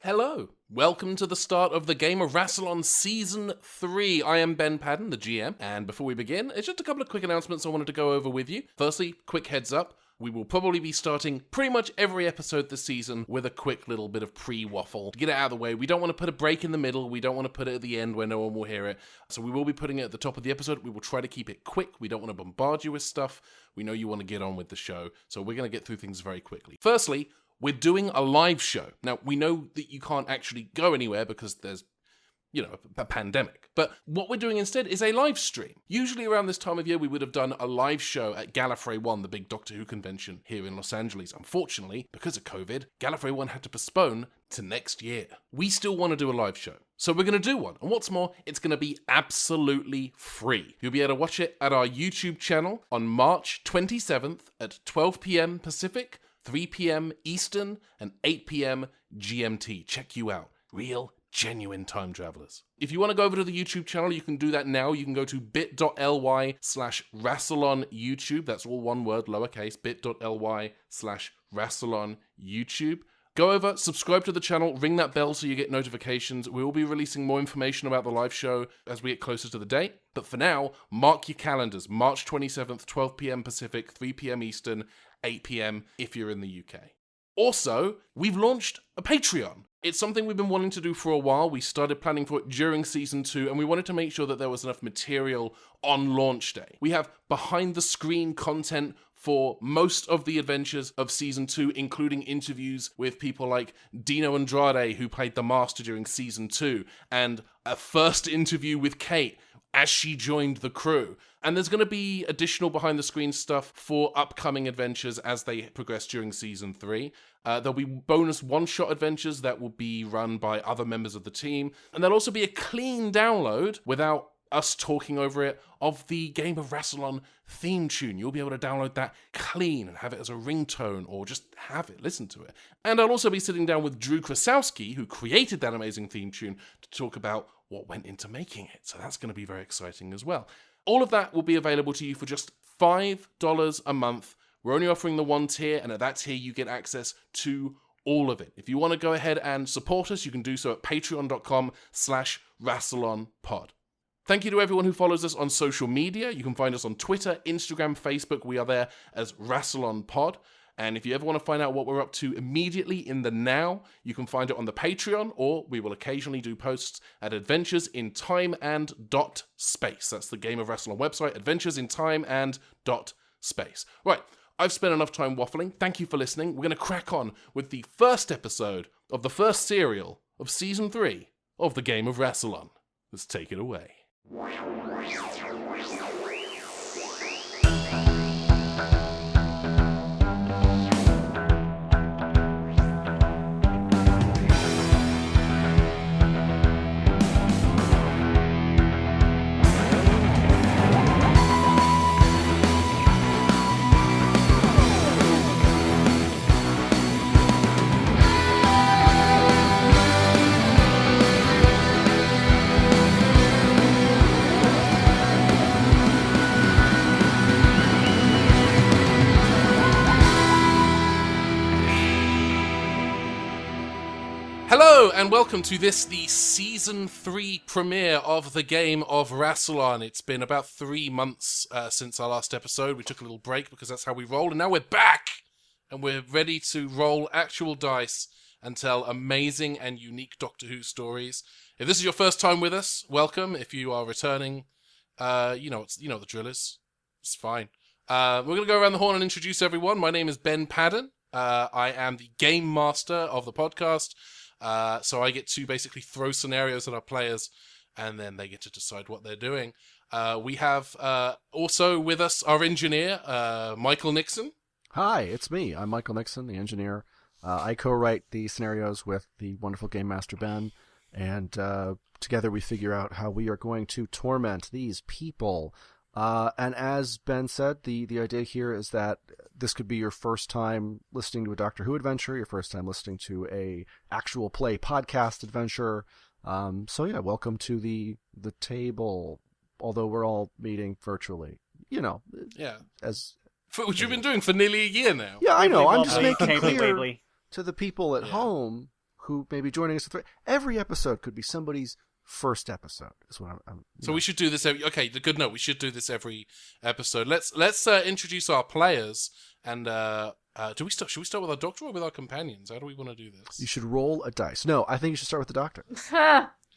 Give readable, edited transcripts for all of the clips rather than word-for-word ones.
Hello, welcome to the start of the Game of Rassilon Season 3. I am Ben Padden, the GM, and before we begin, it's just a couple of quick announcements I wanted to go over with you. Firstly, quick heads up, we will probably be starting pretty much every episode this season with a quick little bit of pre-waffle to get it out of the way. We don't want to put a break in the middle, we don't want to put it at the end where no one will hear it, so we will be putting it at the top of the episode. We will try to keep it quick, we don't want to bombard you with stuff, we know you want to get on with the show, so we're going to get through things very quickly. Firstly, we're doing a live show. Now, we know that you can't actually go anywhere because there's, a pandemic. But what we're doing instead is a live stream. Usually around this time of year, we would have done a live show at Gallifrey 1, the big Doctor Who convention here in Los Angeles. Unfortunately, because of COVID, Gallifrey 1 had to postpone to next year. We still want to do a live show, so we're going to do one. And what's more, it's going to be absolutely free. You'll be able to watch it at our YouTube channel on March 27th at 12 p.m. Pacific, 3 p.m. Eastern, and 8 p.m. GMT. Check you out. Real, genuine time travelers. If you want to go over to the YouTube channel, you can do that now. You can go to bit.ly/Rassilon YouTube. That's all one word, lowercase, bit.ly/Rassilon YouTube. Go over, subscribe to the channel, ring that bell so you get notifications. We will be releasing more information about the live show as we get closer to the date. But for now, mark your calendars. March 27th, 12 p.m. Pacific, 3 p.m. Eastern, 8 p.m. if you're in the UK. Also, we've launched a Patreon. It's something we've been wanting to do for a while. We started planning for it during Season 2, and we wanted to make sure that there was enough material on launch day. We have behind-the-screen content for most of the adventures of Season 2, including interviews with people like Dino Andrade, who played the Master during Season 2, and a first interview with Kate as she joined the crew. And there's going to be additional behind-the-screen stuff for upcoming adventures as they progress during Season 3. There'll be bonus one-shot adventures that will be run by other members of the team. And there'll also be a clean download, without us talking over it, of the Game of Rassilon theme tune. You'll be able to download that clean and have it as a ringtone, or just have it, listen to it. And I'll also be sitting down with Krassowski, who created that amazing theme tune, to talk about what went into making it. So that's going to be very exciting as well. All of that will be available to you for just $5 a month. We're only offering the one tier, and at that tier you get access to all of it. If you want to go ahead and support us, you can do so at patreon.com/RassilonPod. Thank you to everyone who follows us on social media. You can find us on Twitter, Instagram, Facebook. We are there as RassilonPod. And if you ever want to find out what we're up to immediately in the now, you can find it on the Patreon, or we will occasionally do posts at Adventures in Time and .space. That's the Game of Rassilon website, Adventures in Time and .space. Right, I've spent enough time waffling. Thank you for listening. We're going to crack on with the first episode of the first serial of Season 3 of the Game of Rassilon. Let's take it away. Hello, and welcome to the Season 3 premiere of the Game of Rassilon. It's been about 3 months since our last episode. We took a little break because that's how we roll, and now we're back! And we're ready to roll actual dice and tell amazing and unique Doctor Who stories. If this is your first time with us, welcome. If you are returning, you know the drill is. It's fine. We're going to go around the horn and introduce everyone. My name is Ben Padden. I am the Game Master of the podcast. So I get to basically throw scenarios at our players, and then they get to decide what they're doing. We have also with us our engineer, Michael Nixon. Hi, it's me. I'm Michael Nixon, the engineer. I co-write the scenarios with the wonderful Game Master Ben, and together we figure out how we are going to torment these people. And as Ben said, the idea here is that this could be your first time listening to a Doctor Who adventure, your first time listening to a actual play podcast adventure. So yeah, welcome to the table, although we're all meeting virtually. Yeah. Which you've been doing for nearly a year now. Yeah, I know. I'm just making clear to the people at home who may be joining us. Every episode could be somebody's first episode. Is what I'm So we should do this every. Okay, the good note. We should do this every episode. Let's introduce our players and. Should we start with our doctor or with our companions? How do we want to do this? You should roll a dice. No, I think you should start with the doctor.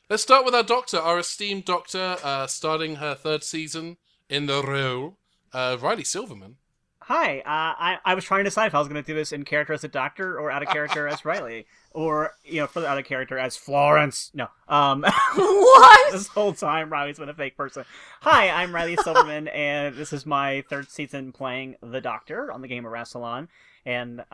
Let's start with our doctor, our esteemed doctor, starting her 3rd season in the role, Riley Silverman. Hi, I was trying to decide if I was going to do this in character as a doctor or out of character as Riley. Or, further out of character as Florence. No. What? This whole time, Riley's been a fake person. Hi, I'm Riley Silverman, and this is my 3rd season playing the Doctor on the Game of Rassilon. And,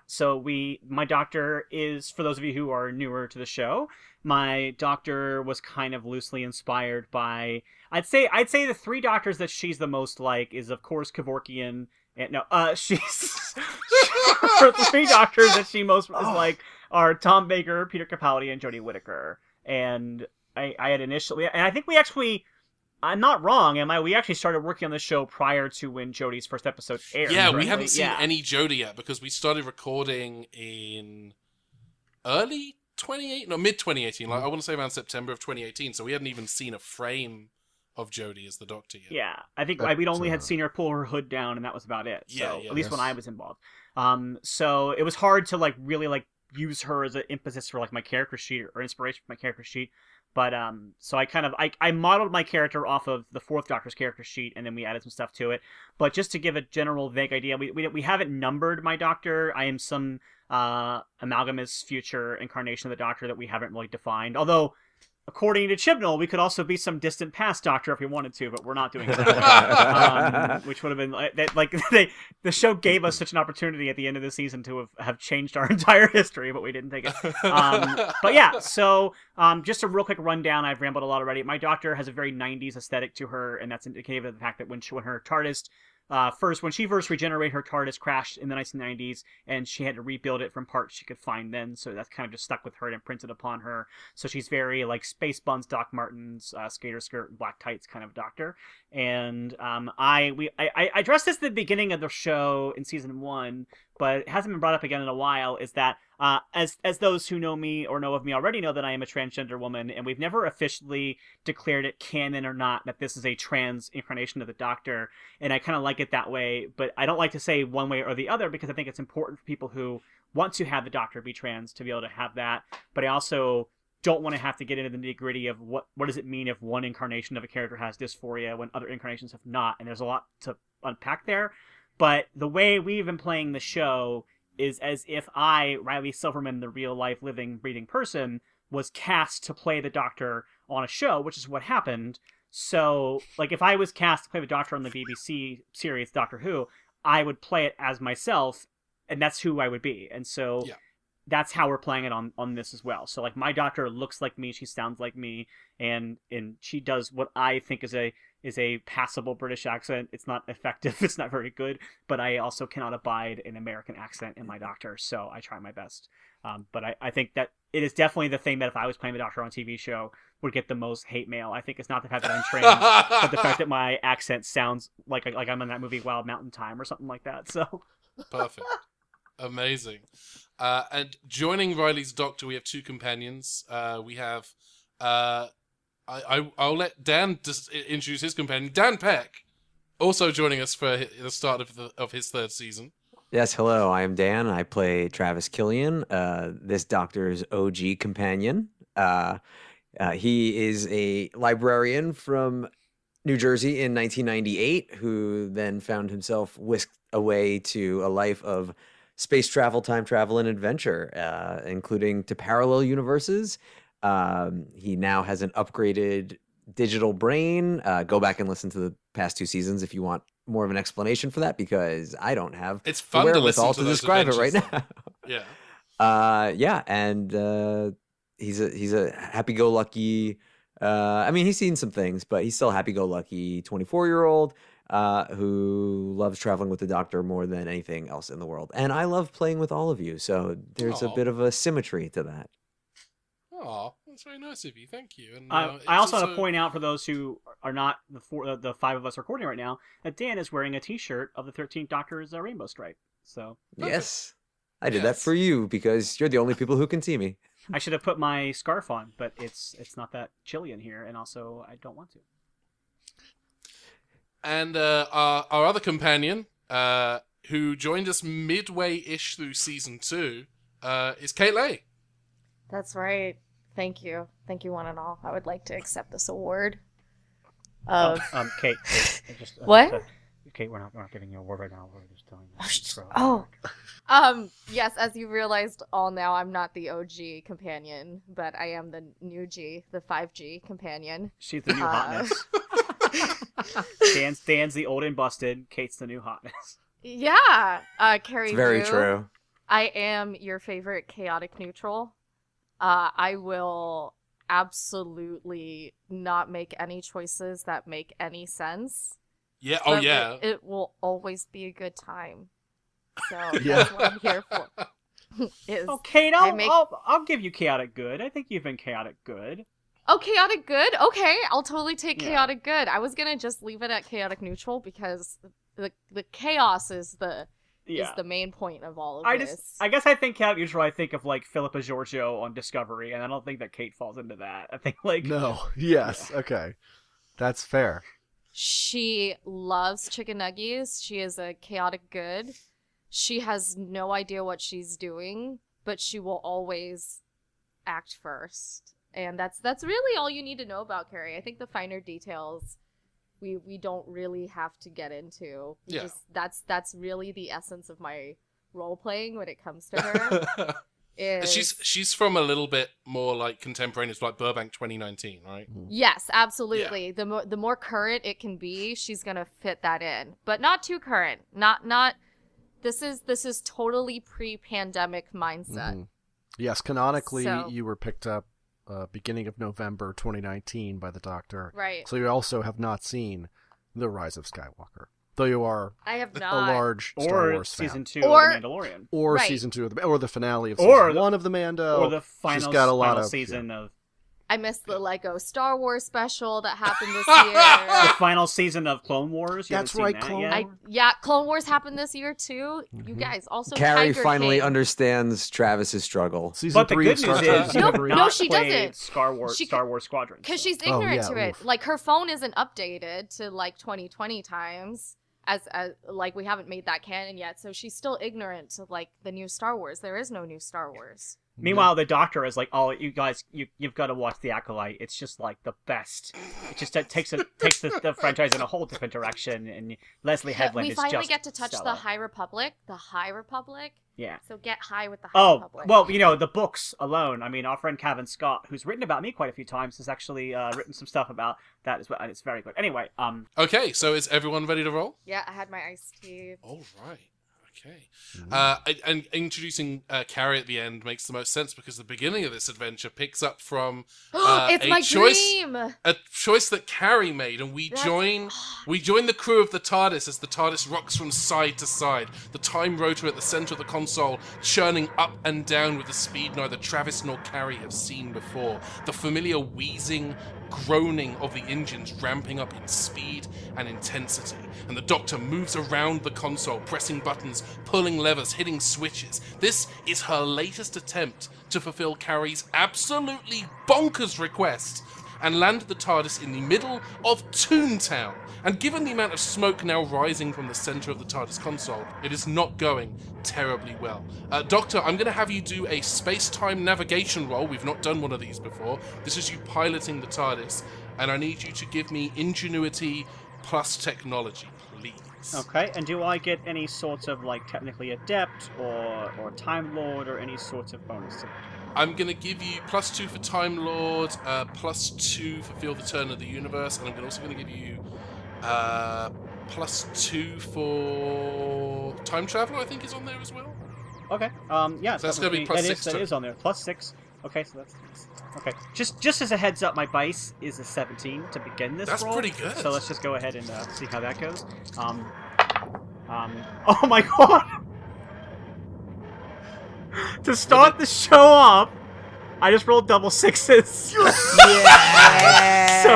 so my Doctor is, for those of you who are newer to the show, my Doctor was kind of loosely inspired by... I'd say the 3 doctors that she's the most like is, of course, Kevorkian. And she's the 3 doctors that she most is like are Tom Baker, Peter Capaldi, and Jodie Whittaker. And I had initially, and I think we actually, I'm not wrong, am I? We actually started working on the show prior to when Jodie's first episode aired. Yeah, correctly? we haven't seen any Jodie yet because we started recording in mid 2018. Like I want to say around September of 2018. So we hadn't even seen a frame of Jodie as the Doctor yet. Yeah, I think we'd only had seen her pull her hood down, and that was about it. So, at least when I was involved. So it was hard to really use her as an impetus for my character sheet or inspiration for my character sheet. But so I modeled my character off of the 4th Doctor's character sheet, and then we added some stuff to it. But just to give a general vague idea, we haven't numbered my Doctor. I am some amalgamous future incarnation of the Doctor that we haven't really defined. Although, according to Chibnall, we could also be some distant past Doctor if we wanted to, but we're not doing that. Which would have been the show gave us such an opportunity at the end of the season to have changed our entire history, but we didn't take it. But yeah, so just a real quick rundown. I've rambled a lot already. My Doctor has a very 90s aesthetic to her, and that's indicative of the fact that when her TARDIS when she first regenerated, her TARDIS crashed in the 1990s, and she had to rebuild it from parts she could find then, so that's kind of just stuck with her and imprinted upon her. So she's very, Space Buns, Doc Martens, skater skirt, black tights kind of Doctor. And I addressed this at the beginning of the show in season 1, but it hasn't been brought up again in a while, is that as those who know me or know of me already know that I am a transgender woman, and we've never officially declared it canon or not that this is a trans incarnation of the Doctor, and I kind of like it that way, but I don't like to say one way or the other because I think it's important for people who want to have the Doctor be trans to be able to have that, but I also don't want to have to get into the nitty-gritty of what does it mean if one incarnation of a character has dysphoria when other incarnations have not, and there's a lot to unpack there. But the way we've been playing the show is as if I, Riley Silverman, the real-life, living, breathing person, was cast to play the Doctor on a show, which is what happened. So, if I was cast to play the Doctor on the BBC series Doctor Who, I would play it as myself, and that's who I would be. And so that's how we're playing it on this as well. So, my Doctor looks like me, she sounds like me, and she does what I think is a passable British accent. It's not effective, it's not very good, but I also cannot abide an American accent in my Doctor, so I try my best. But I think that it is definitely the thing that if I was playing the Doctor on a TV show would get the most hate mail. I think it's not the fact that I'm trans, but the fact that my accent sounds like I'm in that movie Wild Mountain Time or something like that. So perfect. Amazing. And joining Riley's Doctor, we have 2 companions. We have... I'll let Dan just introduce his companion, Dan Peck, also joining us for the start of his 3rd season. Yes, hello. I am Dan. I play Travis Killian, this Doctor's OG companion. He is a librarian from New Jersey in 1998 who then found himself whisked away to a life of space travel, time travel, and adventure, including to parallel universes. He now has an upgraded digital brain. Go back and listen to the past 2 seasons if you want more of an explanation for that, because I don't have it's fun to listen to describe it right now. Yeah. And he's a happy-go-lucky. He's seen some things, but he's still a happy-go-lucky 24-year-old who loves traveling with the Doctor more than anything else in the world. And I love playing with all of you, so there's a bit of a symmetry to that. Oh, that's very nice of you. Thank you. And I also want to point out for those who are not the 5 of us recording right now that Dan is wearing a T-shirt of the 13th Doctor's Rainbow Stripe. So yes, I did that for you because you're the only people who can see me. I should have put my scarf on, but it's not that chilly in here, and also I don't want to. And our other companion, who joined us midway-ish through season 2, is Kate Lay. That's right. Thank you, one and all. I would like to accept this award. Kate, just what? Kate, we're not giving you a award right now. We're just telling you. Yes, as you realized all now, I'm not the OG companion, but I am the new G, the 5G companion. She's the new hotness. Dan's the old and busted. Kate's the new hotness. Yeah, Carrie. It's very true. I am your favorite chaotic neutral. I will absolutely not make any choices that make any sense. Yeah. But it will always be a good time. So Yeah. that's what I'm here for. Kate, I'll give you chaotic good. I think you've been chaotic good. Oh, chaotic good? Okay, I'll totally take chaotic good. I was gonna just leave it at chaotic neutral because the chaos is the main point of all of this. I guess I think chaotic neutral. I think of like Philippa Giorgio on Discovery, and I don't think that Kate falls into that. I think like No. Yes. Yeah. Okay. That's fair. She loves chicken nuggies. She is a chaotic good. She has no idea what she's doing, but she will always act first. And that's really all you need to know about Carrie. I think the finer details we don't really have to get into. That's really the essence of my role playing when it comes to her. She's from a little bit more like contemporaneous, like Burbank 2019, right? Yes, absolutely. Yeah. The more current it can be, she's gonna fit that in, but not too current. Not. This is totally pre-pandemic mindset. Mm-hmm. Yes, canonically, you were picked up beginning of November 2019 by the Doctor. Right. So you also have not seen The Rise of Skywalker. Though you are I have not. a large Star Wars fan. Or Season 2 of The Mandalorian. Or Season 2 of or the finale of Season 1 of The Mando. Or the final season of... I missed the Lego Star Wars special that happened this year. The final season of Clone Wars. That's right, Clone Wars. Clone Wars happened this year too. Mm-hmm. You guys also. Carrie Tiger finally King. Understands Travis's struggle. But the good news is, no, she doesn't. Star Wars Squadron. Because she's ignorant to it. Like her phone isn't updated to like 2020 times. As like we haven't made that canon yet, so she's still ignorant to like the new Star Wars. There is no new Star Wars. Meanwhile, the Doctor is like, "Oh, you guys, you've got to watch The Acolyte. It's just like the best. It just takes the franchise in a whole different direction." And Leslie Headland is just we finally get to touch stellar. the High Republic. The High Republic. Yeah. So get high with the High Republic. Oh, well, the books alone. I mean, our friend Cavan Scott, who's written about me quite a few times, has actually written some stuff about that as well, and it's very good. Anyway, Okay, so is everyone ready to roll? Yeah, I had my iced tea. All right. Okay. And introducing Carrie at the end makes the most sense because the beginning of this adventure picks up from it's my dream. A choice that Carrie made, and we join the crew of the TARDIS as the TARDIS rocks from side to side. The time rotor at the center of the console churning up and down with a speed neither Travis nor Carrie have seen before. The familiar wheezing, groaning of the engines ramping up in speed and intensity, and the Doctor moves around the console, pressing buttons, pulling levers, hitting switches. This is her latest attempt to fulfill Carrie's absolutely bonkers request and land the TARDIS in the middle of Toontown. And given the amount of smoke now rising from the center of the TARDIS console, it is not going terribly well. Doctor, I'm going to have you do a space-time navigation roll. We've not done one of these before. This is you piloting the TARDIS, and I need you to give me ingenuity plus technology, please. Okay, and do I get any sorts of, like, technically adept or Time Lord or any sorts of bonuses? I'm going to give you +2 for Time Lord, +2 for Feel the Turn of the Universe, and I'm also going to give you +2 for Time Traveler, I think is on there as well. Okay, yeah. So that's going to be +6. That is on there. +6. Okay, so that's... Okay, just as a heads up, my base is a 17 to begin this That's roll. pretty good. So let's just go ahead and see how that goes. Oh my god! To start the show off, I just rolled double sixes. Yeah! So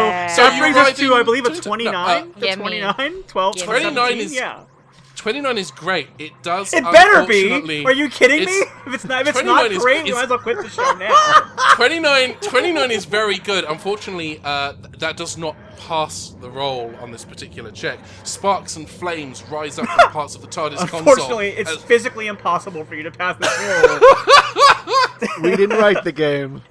that brings us to, I believe, a 29? 29? 12? 29 is... Yeah. 29 is great. It does. It better unfortunately- be. Are you kidding me? it's- If it's not 29 is- great, we is- might as well quit the show now. 29 is very good. Unfortunately, that does not pass the roll on this particular check. Sparks and flames rise up from parts of the TARDIS console. Unfortunately, it's physically impossible for you to pass this roll. We didn't write the game.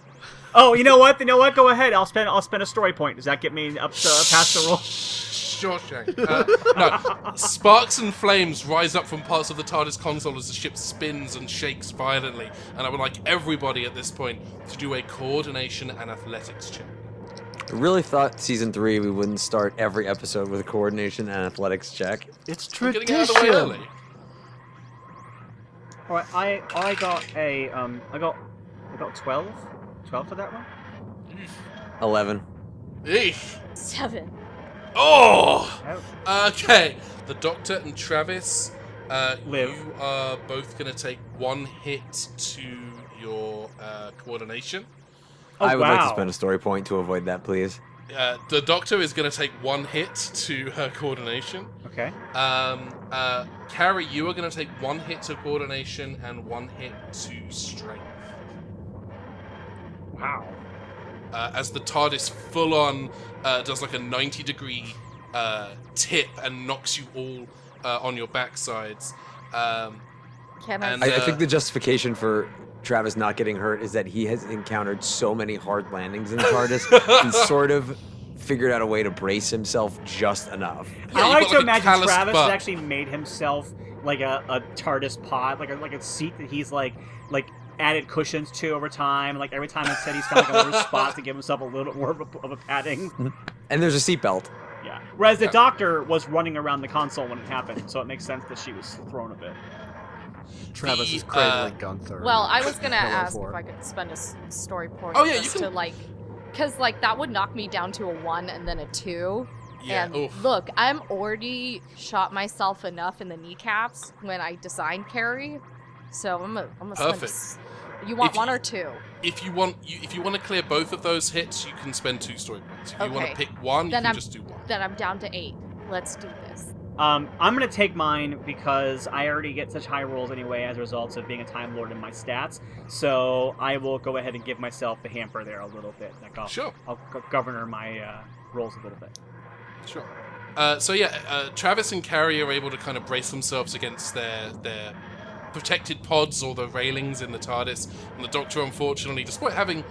Oh, you know what? Go ahead. I'll spend a story point. Does that get me up to past the roll? Sure, Shane. No. Sparks and flames rise up from parts of the TARDIS console as the ship spins and shakes violently. And I would like everybody at this point to do a coordination and athletics check. I really thought season 3 we wouldn't start every episode with a coordination and athletics check. It's We're tradition. getting out of the way early. All right, I got a I got 12 for that one. 11. Eesh. 7. Oh! Oh. Okay. The Doctor and Travis, Live. you are both going to take 1 hit to your coordination. Oh, I would like to wow. spend a story point to avoid that, please. The Doctor is going to take 1 hit to her coordination. Okay. Carrie, you are going to take 1 hit to coordination and 1 hit to strength. Wow. As the TARDIS full on does like a 90-degree tip and knocks you all on your backsides. Can And- I? I think the justification for Travis not getting hurt is that he has encountered so many hard landings in the TARDIS. He's sort of figured out a way to brace himself just enough. Yeah, I you've like got, to like, a imagine calloused Travis butt. has actually made himself like a TARDIS pod, like a seat that he's like added cushions to over time. Like every time he said he's got like a little spot to give himself a little bit more of a padding. And there's a seatbelt. Yeah. Whereas the Doctor was running around the console when it happened, so it makes sense that she was thrown a bit. Travis is The, cradling Gunther. Well, I was gonna Pillow ask fort. if I could spend a story point Oh, yeah, just you can- to like, because like that would knock me down to a 1 and then a 2. Yeah, and oof. look, I'm already shot myself enough in the kneecaps when I designed Carrie, so I'm gonna spend a Perfect. You want If 1 you- or 2? If you want to clear both of those hits, you can spend 2 story points. If you want to Okay. pick 1, you Then can I'm- just do 1. Then I'm down to 8. Let's do this. I'm gonna take mine because I already get such high rolls anyway as a result of being a Time Lord in my stats. So I will go ahead and give myself the hamper there a little bit. Like Sure. I'll governor my rolls a little bit. Sure. Travis and Carrie are able to kind of brace themselves against their protected pods or the railings in the TARDIS, and the Doctor, unfortunately, despite having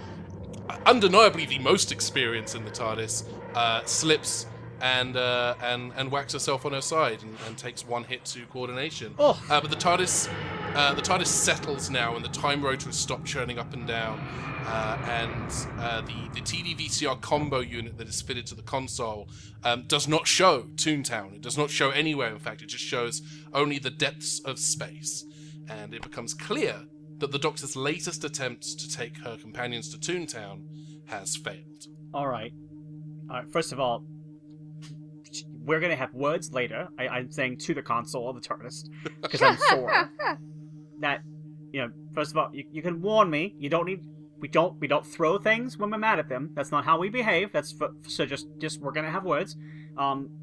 undeniably the most experience in the TARDIS, slips and whacks herself on her side and takes 1 hit to coordination. Oh. But the TARDIS settles now, and the time rotor has stopped churning up and down. And the TD-VCR combo unit that is fitted to the console does not show Toontown. It does not show anywhere, in fact. It just shows only the depths of space. And it becomes clear that the Doctor's latest attempt to take her companions to Toontown has failed. All right. First of all, we're gonna have words later. I'm saying to the console of the TARDIS because I'm sore. That, first of all, you can warn me. You don't need. We don't throw things when we're mad at them. That's not how we behave. So just we're gonna have words.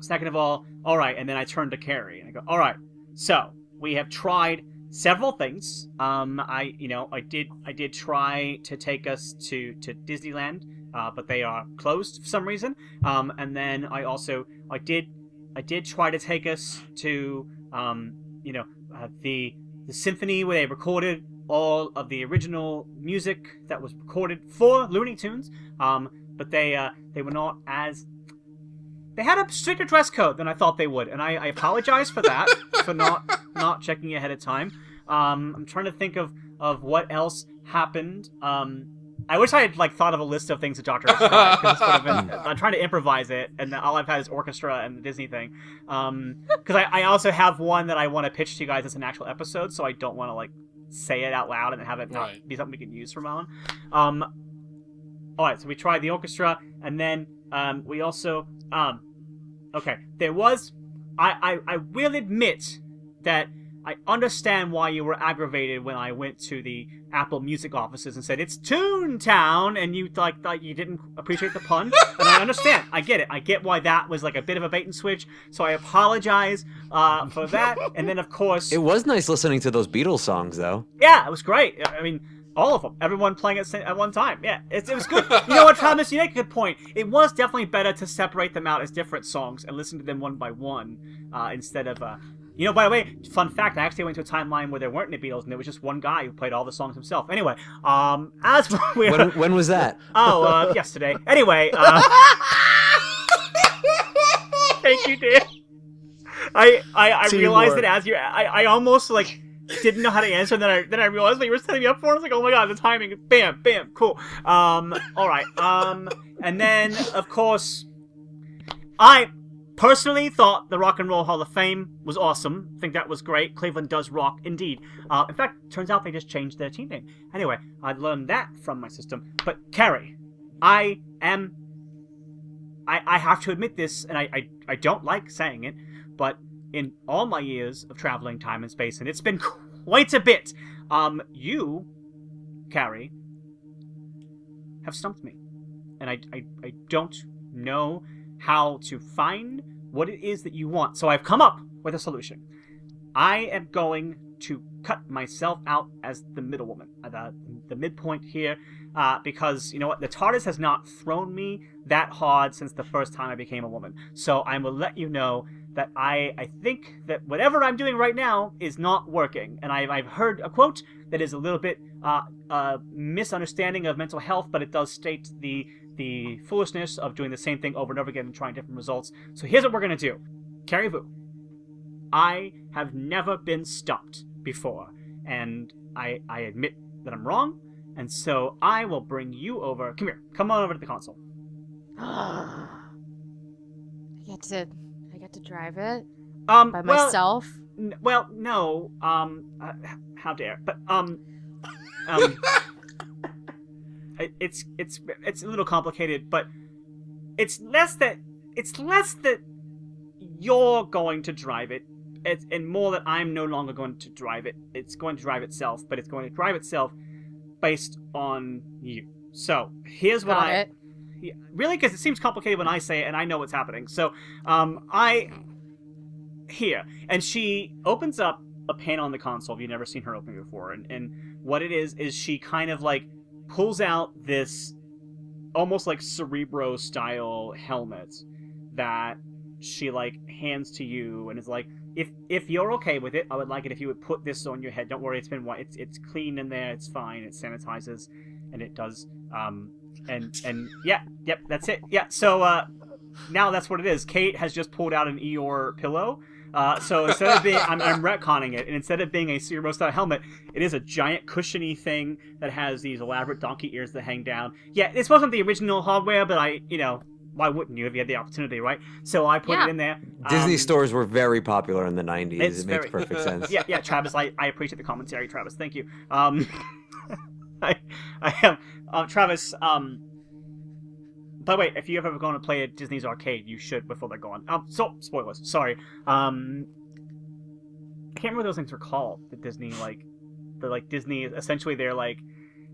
Second of all right. And then I turn to Carrie and I go, all right. So we have tried several things. I did try to take us to Disneyland, but they are closed for some reason. And then I did try to take us to the symphony where they recorded all of the original music that was recorded for Looney Tunes. But they were not as. They had a stricter dress code than I thought they would, and I apologize for that, for not checking ahead of time. I'm trying to think of what else happened. I wish I had thought of a list of things the Doctor has tried, 'cause this would have been, I'm trying to improvise it, and all I've had is orchestra and the Disney thing. Because I also have one that I want to pitch to you guys as an actual episode, so I don't want to say it out loud and have it not be something we can use from on. Alright, so we tried the orchestra, and then we also okay, there was I will admit that I understand why you were aggravated when I went to the Apple Music offices and said, it's Toontown, and you thought you didn't appreciate the pun. And I understand. I get it. I get why that was like a bit of a bait and switch, so I apologize for that. And then, of course... It was nice listening to those Beatles songs, though. Yeah, it was great. I mean, all of them. Everyone playing at one time. Yeah, it was good. You know what, Travis? You make a good point. It was definitely better to separate them out as different songs and listen to them one by one instead of... You know, by the way, fun fact, I actually went to a timeline where there weren't any Beatles, and there was just one guy who played all the songs himself. Anyway, as when was that? Oh, yesterday. Anyway, thank you, Dan. I realized that as I almost, like, didn't know how to answer, and then I realized what you were setting me up for, and I was like, oh my god, the timing, bam, bam, cool. Alright, and then, of course, I... personally thought the Rock and Roll Hall of Fame was awesome. I think that was great. Cleveland does rock, indeed. In fact, turns out they just changed their team name. Anyway, I learned that from my system. But, Carrie, I have to admit this, and I don't like saying it, but in all my years of traveling time and space, and it's been quite a bit, you, Carrie, have stumped me. And I don't know how to find what it is that you want. So I've come up with a solution. I am going to cut myself out as the middle woman, the midpoint here, because, you know what, the TARDIS has not thrown me that hard since the first time I became a woman. So I will let you know that I think that whatever I'm doing right now is not working. And I've heard a quote that is a little bit misunderstanding of mental health, but it does state the foolishness of doing the same thing over and over again and trying different results. So here's what we're going to do. Carrie Vu, I have never been stumped before, and I admit that I'm wrong, and so I will bring you over. Come here. Come on over to the console. I get to drive it By myself. Well, no. How dare? But it's a little complicated, but it's less that you're going to drive it, and more that I'm no longer going to drive it. It's going to drive itself, but it's going to drive itself based on you. So here's what Yeah, really, because it seems complicated when I say it, and I know what's happening. So, here, and she opens up a panel on the console. If you've never seen her open before, and what it is she kind of like pulls out this almost like Cerebro style helmet that she like hands to you, and is like, if you're okay with it, I would like it if you would put this on your head. Don't worry, it's been it's clean in there, it's fine, it sanitizes, and it does and yeah, yep, that's it. Yeah, so now that's what it is. Kate has just pulled out an Eeyore pillow. So instead of being, I'm retconning it, and instead of being a Cerebro style helmet, it is a giant cushiony thing that has these elaborate donkey ears that hang down. Yeah, this wasn't the original hardware, but why wouldn't you if you had the opportunity, right? So I put it in there. Disney stores were very popular in the 90s. It makes perfect sense. Yeah, Travis, I appreciate the commentary, Travis. Thank you. I am Travis. By the way, if you've ever gone to play at Disney's arcade, you should before they're gone. So spoilers. Sorry. I can't remember what those things were called. The Disney Disney. Essentially,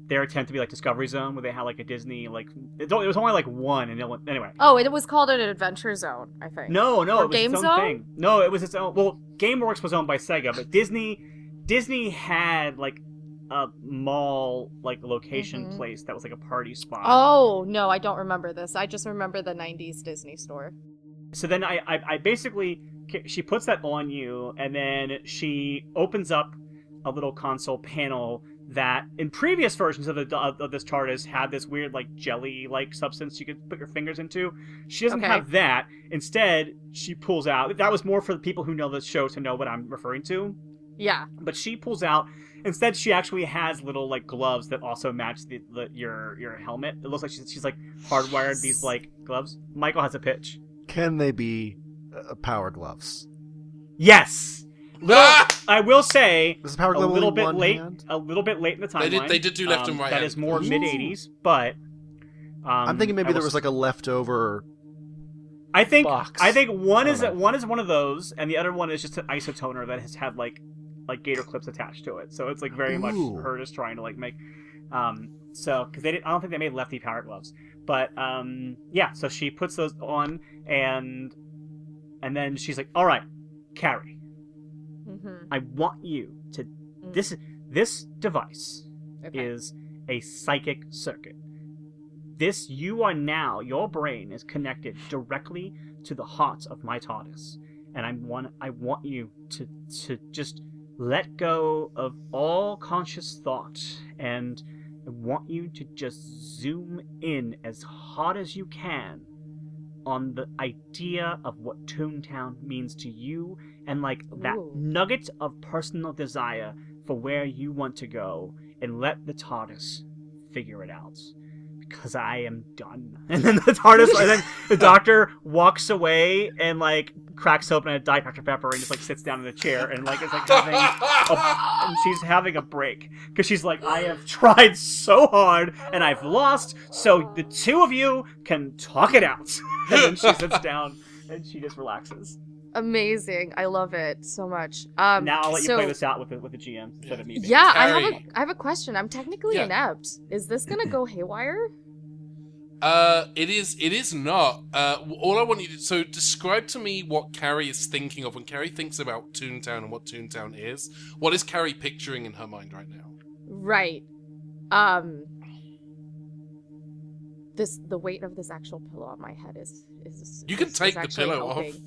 their attempt to be like Discovery Zone, where they had like a Disney it was only like one, and anyway. Oh, it was called an Adventure Zone, I think. No, it was Game its own Zone? thing. No, it was its own. Well, GameWorks was owned by Sega, but Disney had like a mall location place that was like a party spot. Oh no, I don't remember this. I just remember the 90s Disney store. So then I basically, she puts that on you, and then she opens up a little console panel that in previous versions of this TARDIS had this weird jelly substance you could put your fingers into. She doesn't have that. Instead, she pulls out, that was more for the people wwho know this show to know what I'm referring to. Yeah. But she pulls out, instead she actually has little gloves that also match your helmet. It looks like she's hardwired these gloves. Michael has a pitch. Can they be power gloves? Yes. I will say Is power glove a little only bit one late. hand? A little bit late in the timeline. They did do left and right That hand. is more Ooh. mid '80s, but I'm thinking maybe there was a leftover. I think box. one is I don't know. one of those, and the other one is just an isotoner that has had like gator clips attached to it. So it's like very much Ooh. her just trying to like make so because I don't think they made lefty power gloves, but yeah. So she puts those on and then she's like, "All right, Carrie, I want you to this device is a psychic circuit. Your brain is connected directly to the heart of my TARDIS, and I want you to just let go of all conscious thought, and I want you to just zoom in as hard as you can on the idea of what Toontown means to you, and like that nugget of personal desire for where you want to go, and let the TARDIS figure it out. Because I am done." And then the TARDIS, and then the Doctor walks away and like cracks open a Diet Dr. Pepper and just like sits down in a chair and like is like and she's having a break because she's like, "I have tried so hard and I've lost, so the two of you can talk it out." And then she sits down and she just relaxes. Amazing. I love it so much. Now I'll let you play this out with the GM instead of me. Yeah, Carrie. I have a question. I'm technically inept. Is this gonna go haywire? It is not. All I want you to... So, describe to me what Carrie is thinking of when Carrie thinks about Toontown and what Toontown is. What is Carrie picturing in her mind right now? Right. The weight of this actual pillow on my head is You can take the pillow helping. off.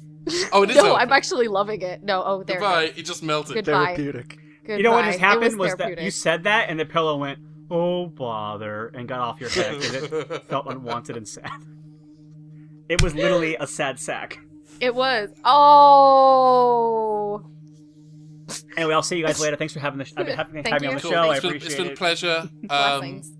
Oh, it is No, open. I'm actually loving it. No, there. Goodbye. It just melted. Goodbye. Therapeutic. Goodbye. You know what just happened It was that therapeutic. you said that and the pillow went, "Oh bother," and got off your head because it felt unwanted and sad. It was literally a sad sack. It was. Oh. Anyway, I'll see you guys later. Thanks for having me on the Cool. show. I It's appreciate been a it. pleasure. Blessings.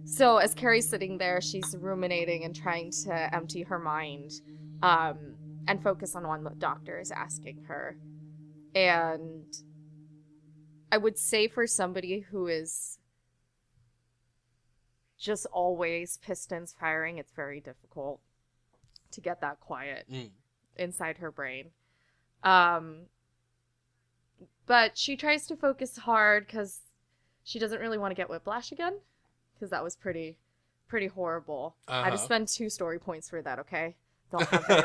So as Carrie's sitting there, she's ruminating and trying to empty her mind, and focus on what the Doctor is asking her. And I would say for somebody who is just always pistons firing, it's very difficult to get that quiet inside her brain. But she tries to focus hard because she doesn't really want to get whiplash again, because that was pretty horrible. I had to spend 2 story points for that, okay? Don't have very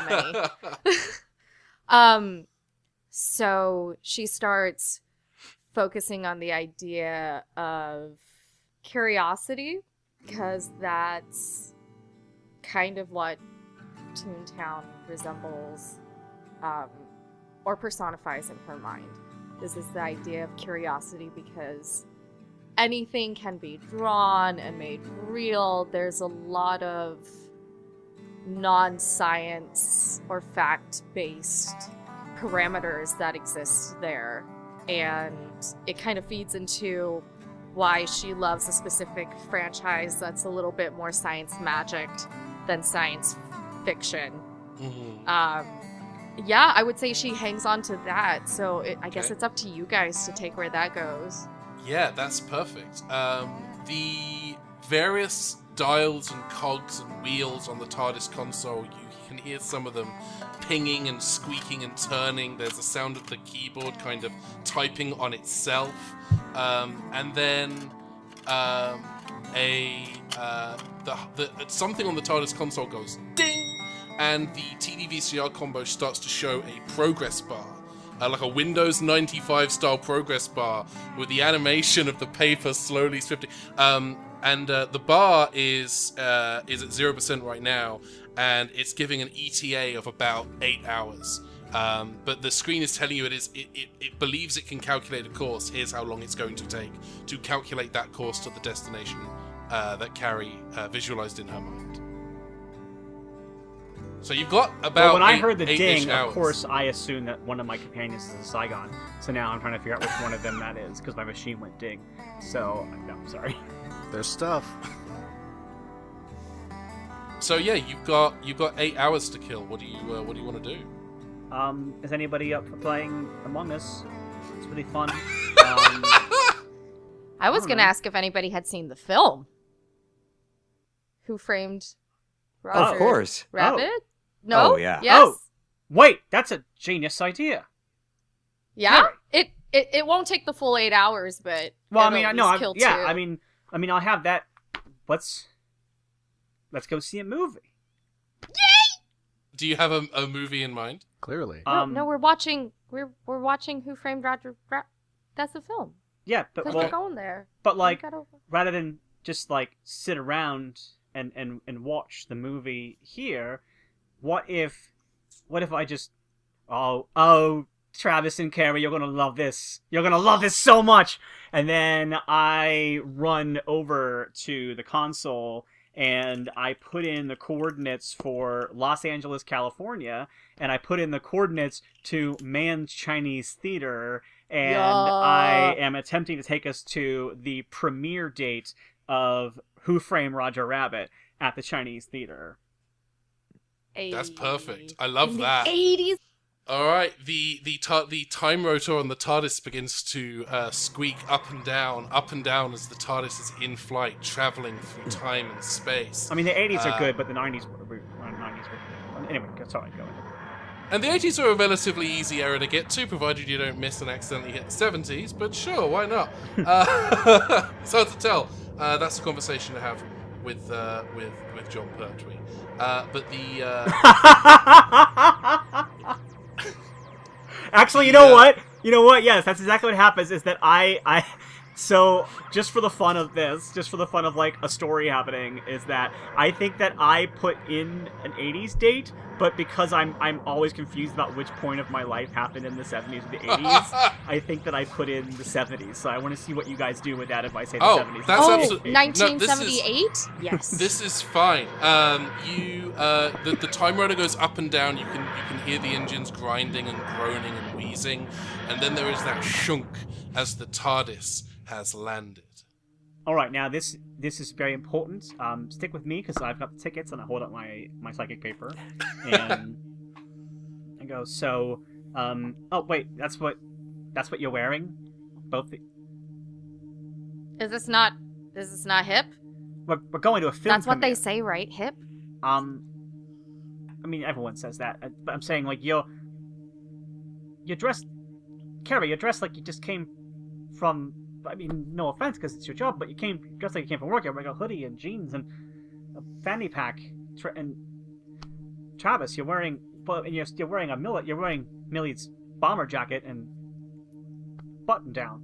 many. So she starts focusing on the idea of curiosity, because that's kind of what Toontown resembles, or personifies in her mind. This is the idea of curiosity, because anything can be drawn and made real. There's a lot of non-science or fact-based parameters that exist there. And it kind of feeds into why she loves a specific franchise that's a little bit more science magic than science fiction. Yeah, I would say she hangs on to that. So I guess it's up to you guys to take where that goes. Yeah, that's perfect. The various dials and cogs and wheels on the TARDIS console, you can hear some of them pinging and squeaking and turning. There's the sound of the keyboard kind of typing on itself. And then something on the TARDIS console goes ding, and the TD-VCR combo starts to show a progress bar. Like a Windows 95 style progress bar with the animation of the paper slowly shifting. And the bar is at 0% right now, and it's giving an ETA of about 8 hours. But the screen is telling you it believes it can calculate a course. Here's how long it's going to take to calculate that course to the destination that Carrie visualized in her mind. So you've got about when I heard the ding, hours. of course, I assumed that one of my companions is a Saigon. So now I'm trying to figure out which one of them that is, because my machine went ding. So, no, I'm sorry. There's stuff. So yeah, you've got 8 hours to kill. What do you want to do? Is anybody up for playing Among Us? It's really fun. I was going to ask if anybody had seen the film. Who Framed Roger Of course. Rabbit? No? Oh, yeah. Yes? Oh, wait, that's a genius idea. Yeah? Carrie. It won't take the full 8 hours, but Well, I it'll mean, at no, least kill 2. I mean, I'll have that. Let's go see a movie. Do you have a movie in mind? Clearly. No, we're watching. We're watching Who Framed Roger. That's a film. Yeah, but Because we're going there. But like, We gotta- rather than just like sit around and watch the movie here, what if I just Travis and Carrie, you're gonna love this. You're gonna love this so much. And then I run over to the console and I put in the coordinates for Los Angeles, California, and I put in the coordinates to Mann's Chinese Theater, and I am attempting to take us to the premiere date of Who Framed Roger Rabbit at the Chinese Theater. That's perfect. I love that. 80s. All right, the time rotor on the TARDIS begins to squeak up and down as the TARDIS is in flight, traveling through time and space. I mean, the 80s are good, but the 90s were anyway, sorry, go ahead. And the 80s are a relatively easy era to get to, provided you don't miss and accidentally hit the 70s, but sure, why not? It's hard to tell. That's a conversation to have with John Pertwee. But the... Actually, you know what? Yes, that's exactly what happens, is that so, just for the fun of like a story happening, is that I think that I put in an 80s date, but because I'm always confused about which point of my life happened in the 70s or the 80s, I think that I put in the 70s. So I want to see what you guys do with that if I say the 70s. That's absolutely... 1978? Yes. This is fine. The time rotor goes up and down. You can hear the engines grinding and groaning and wheezing, and then there is that shunk as the TARDIS has landed. All right, now this is very important. Stick with me because I've got the tickets, and I hold up my psychic paper, and I go. So, oh wait, that's what you're wearing. Both. Is this not hip? We're going to a film. That's what premiere. they say, right? Hip. I mean, everyone says that, but I'm saying like you're dressed, Carrie. You're dressed like you just came from. I mean, no offense, because it's your job, but you came dressed like you came from work. You're wearing a hoodie and jeans and a fanny pack. And Travis, you're wearing you're wearing Millie's bomber jacket and button down.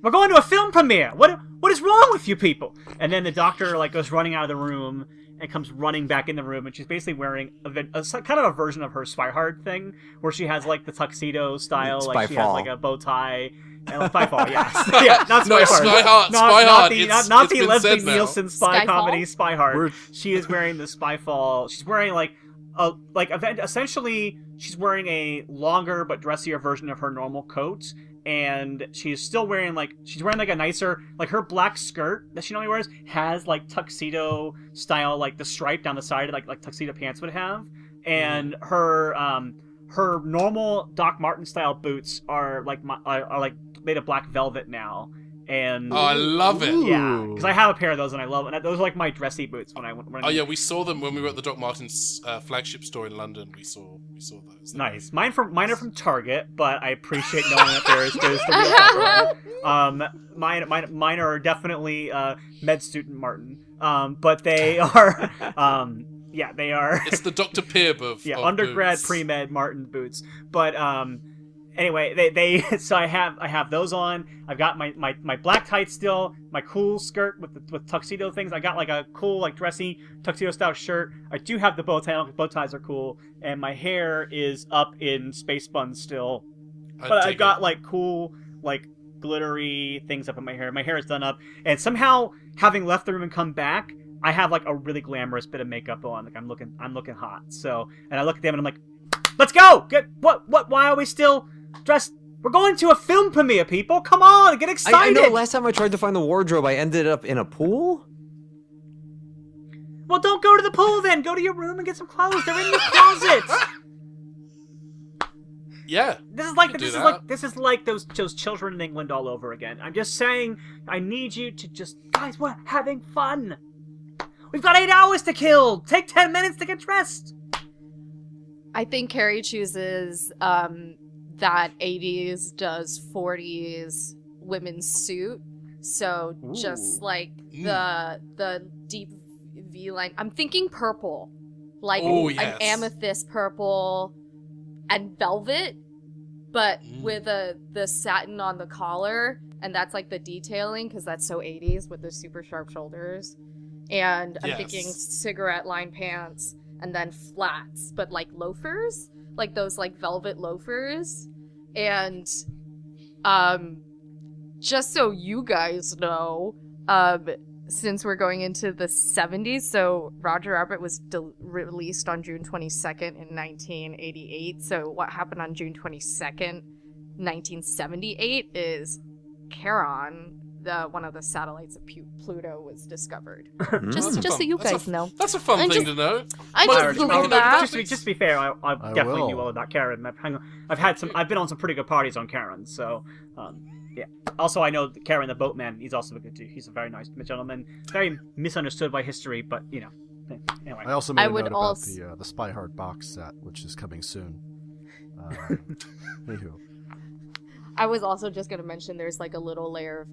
We're going to a film premiere. What is wrong with you people? And then the doctor like goes running out of the room and comes running back in the room, and she's basically wearing a kind of a version of her Spyhard thing, where she has like the tuxedo style, like she has like a bow tie. Spyfall, yes. Yeah, not Spyhard. Not the Leslie Nielsen spy comedy Spyhard. She is wearing the Spyfall. She's wearing essentially she's wearing a longer but dressier version of her normal coat, and she's still wearing a nicer, like her black skirt that she normally wears has like tuxedo style, like the stripe down the side, like tuxedo pants would have, and her normal Doc Marten style boots are like made of black velvet now, and I love it. Yeah, because I have a pair of those and I love it. Those are like my dressy boots when I yeah, we saw them when we were at the Doc Martens flagship store in London. We saw those. Nice. Mine are from Target, but I appreciate knowing that there's the real mine are definitely med student Martin. But they are yeah, they are. It's the Dr. Pibb of undergrad boots. pre-med Martin boots. But anyway, they so I have those on. I've got my black tights still, my cool skirt with tuxedo things. I got like a cool like dressy tuxedo style shirt. I do have the bow tie on, bow ties are cool, and my hair is up in space buns still. But I got like cool like glittery things up in my hair. My hair is done up, and somehow having left the room and come back, I have like a really glamorous bit of makeup on. Like I'm looking hot. So, and I look at them and I'm like, let's go. Why are we still dressed? We're going to a film premiere, people. Come on, get excited. I know last time I tried to find the wardrobe, I ended up in a pool. Well, don't go to the pool then. Go to your room and get some clothes. They're in the closet. Yeah. This is like those children in England all over again. I'm just saying, I need you to just, guys, we're having fun. We've got 8 hours to kill. Take 10 minutes to get dressed. I think Carrie chooses that 80s does 40s women's suit. So just like the deep V line. I'm thinking purple. Like an amethyst purple and velvet, but with the satin on the collar, and that's like the detailing because that's so 80s with the super sharp shoulders. And I'm thinking cigarette line pants and then flats, but like loafers, like those like velvet loafers. And just so you guys know, since we're going into the 70s, so Roger Rabbit was released on June 22nd in 1988. So what happened on June 22nd, 1978 is Charon, one of the satellites of Pluto, was discovered. Just so you guys know. That's a fun thing to know. I just love that. Just to be fair, I definitely knew all about Charon. I've been on some pretty good parties on Charon, so yeah. Also, I know Karen the Boatman. He's also a good dude. He's a very nice gentleman. Very misunderstood by history, but you know. Anyway, I also made a note about the Spy Hard box set, which is coming soon. Anywho, I was also just gonna mention there's like a little layer of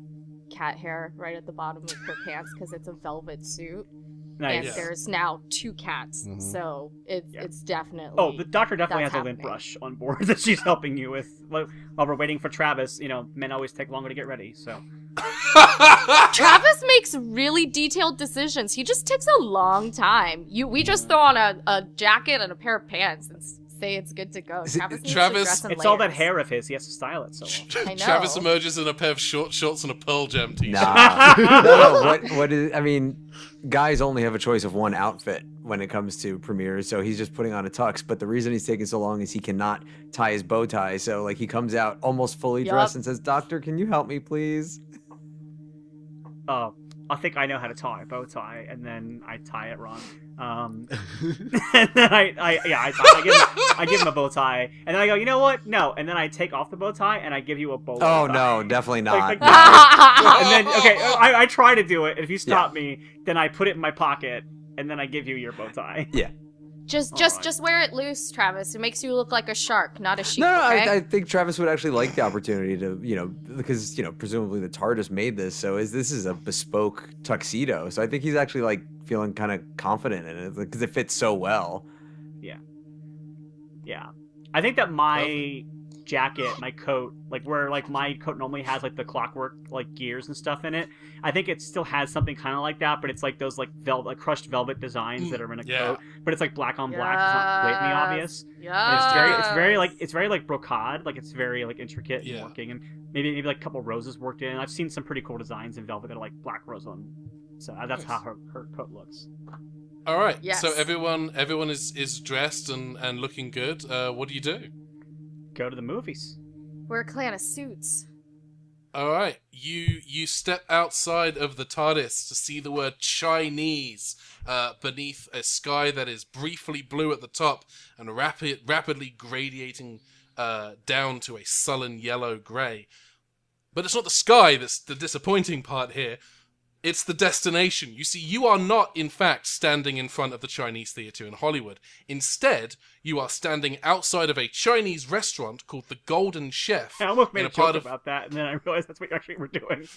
cat hair right at the bottom of her pants because it's a velvet suit. Nice. And there's now 2 cats, so it's definitely. Oh, the doctor definitely has a lint brush on board that she's helping you with. While we're waiting for Travis, you know, men always take longer to get ready, so. Travis makes really detailed decisions. He just takes a long time. We just throw on a jacket and a pair of pants and say it's good to go. Travis needs to dress in it's layers. all that hair of his. He has to style it so well. I know. Travis emerges in a pair of short shorts and a Pearl Jam t-shirt. Nah. No, what is? I mean, guys only have a choice of one outfit when it comes to premieres, so he's just putting on a tux. But the reason he's taking so long is he cannot tie his bow tie. So like he comes out almost fully dressed and says, "Doctor, can you help me, please?" I think I know how to tie a bow tie, and then I tie it wrong. And then I give him a bow tie, and then I go, you know what? No, and then I take off the bow tie, and I give you a bow tie. Oh no, definitely not. And then I try to do it. And if you stop me, then I put it in my pocket, and then I give you your bow tie. Yeah. Just wear it loose, Travis. It makes you look like a shark, not a sheep. No, okay? I think Travis would actually like the opportunity to, because presumably the TARDIS made this, so this is a bespoke tuxedo. So I think he's actually like feeling kind of confident in it because it fits so well. Yeah. I think that my jacket, my coat, like where like my coat normally has like the clockwork like gears and stuff in it, I think it still has something kind of like that, but it's like those like crushed velvet designs that are in a coat, but it's like black on black. It's not blatantly obvious. Yeah. It's very like brocade, like it's very like intricate and working, and maybe like a couple roses worked in. I've seen some pretty cool designs in velvet that are like black rose on, so that's how her coat looks. All right. Yes. So everyone is dressed and looking good. What do you do? Go to the movies. We're a clan of suits. All right. You step outside of the TARDIS to see the word Chinese beneath a sky that is briefly blue at the top and rapidly gradiating down to a sullen yellow grey. But it's not the sky that's the disappointing part here. It's the destination. You see, you are not, in fact, standing in front of the Chinese theatre in Hollywood. Instead, you are standing outside of a Chinese restaurant called the Golden Chef. I almost made a joke about that, and then I realized that's what you actually were doing.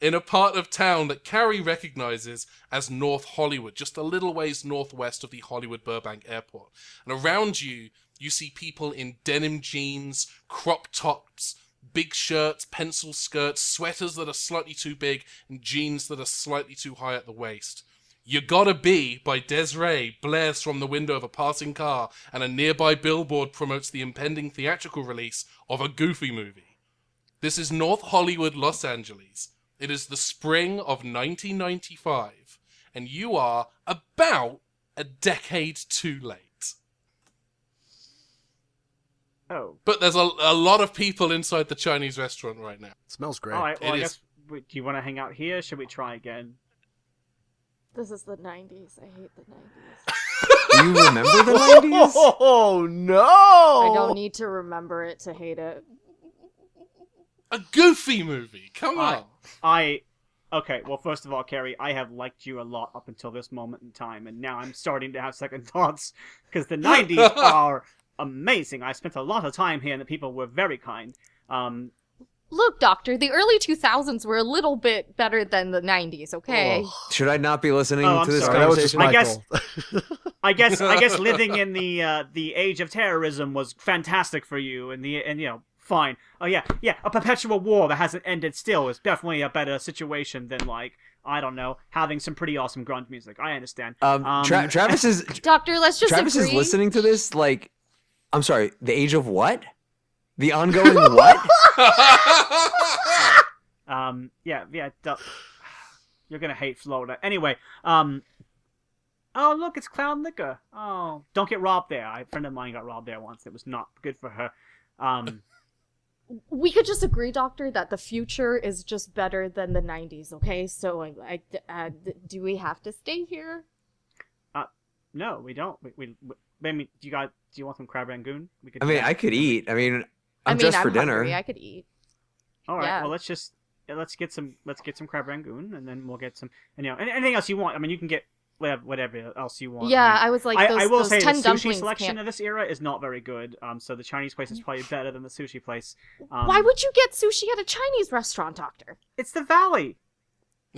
In a part of town that Carrie recognizes as North Hollywood, just a little ways northwest of the Hollywood Burbank Airport. And around you, you see people in denim jeans, crop tops, big shirts, pencil skirts, sweaters that are slightly too big, and jeans that are slightly too high at the waist. You Gotta Be by Des'ree blares from the window of a passing car, and a nearby billboard promotes the impending theatrical release of a Goofy movie. This is North Hollywood, Los Angeles. It is the spring of 1995, and you are about a decade too late. Oh. But there's a lot of people inside the Chinese restaurant right now. It smells great. All right, well, I guess, do you want to hang out here? Should we try again? This is the 90s. I hate the 90s. Do you remember the 90s? Oh, no! I don't need to remember it to hate it. A Goofy movie, come on. Okay, well, first of all, Carrie, I have liked you a lot up until this moment in time, and now I'm starting to have second thoughts, because the 90s are amazing. I spent a lot of time here, and the people were very kind. Look, Doctor, the early 2000s were a little bit better than the 90s, okay? Oh. Should I not be listening I'm to this sorry. That was just conversation? I guess- Michael. I guess living in the age of terrorism was fantastic for you, and fine. Oh yeah, a perpetual war that hasn't ended still is definitely a better situation than like, I don't know, having some pretty awesome grunge music. I understand. Travis is Doctor, let's just Travis agree. is listening to this like, I'm sorry, the age of what? The ongoing what? You're gonna hate Florida. Anyway, oh look, it's Clown Liquor. Oh, don't get robbed there. A friend of mine got robbed there once. It was not good for her. We could just agree, Doctor, that the future is just better than the 90s, okay? So, do we have to stay here? No, we don't. I mean, do you want some crab rangoon? We could. I mean, I could eat. I mean, I'm I'm for dinner. hungry. I could eat. All right. Yeah. Well, let's get some crab rangoon, and then we'll get some. And anything else you want. I mean, you can get whatever else you want. Yeah, I mean, I was like, I will those say the 10 sushi dumplings selection can't... of this era is not very good. So the Chinese place is probably better than the sushi place. Why would you get sushi at a Chinese restaurant, Doctor? It's the Valley.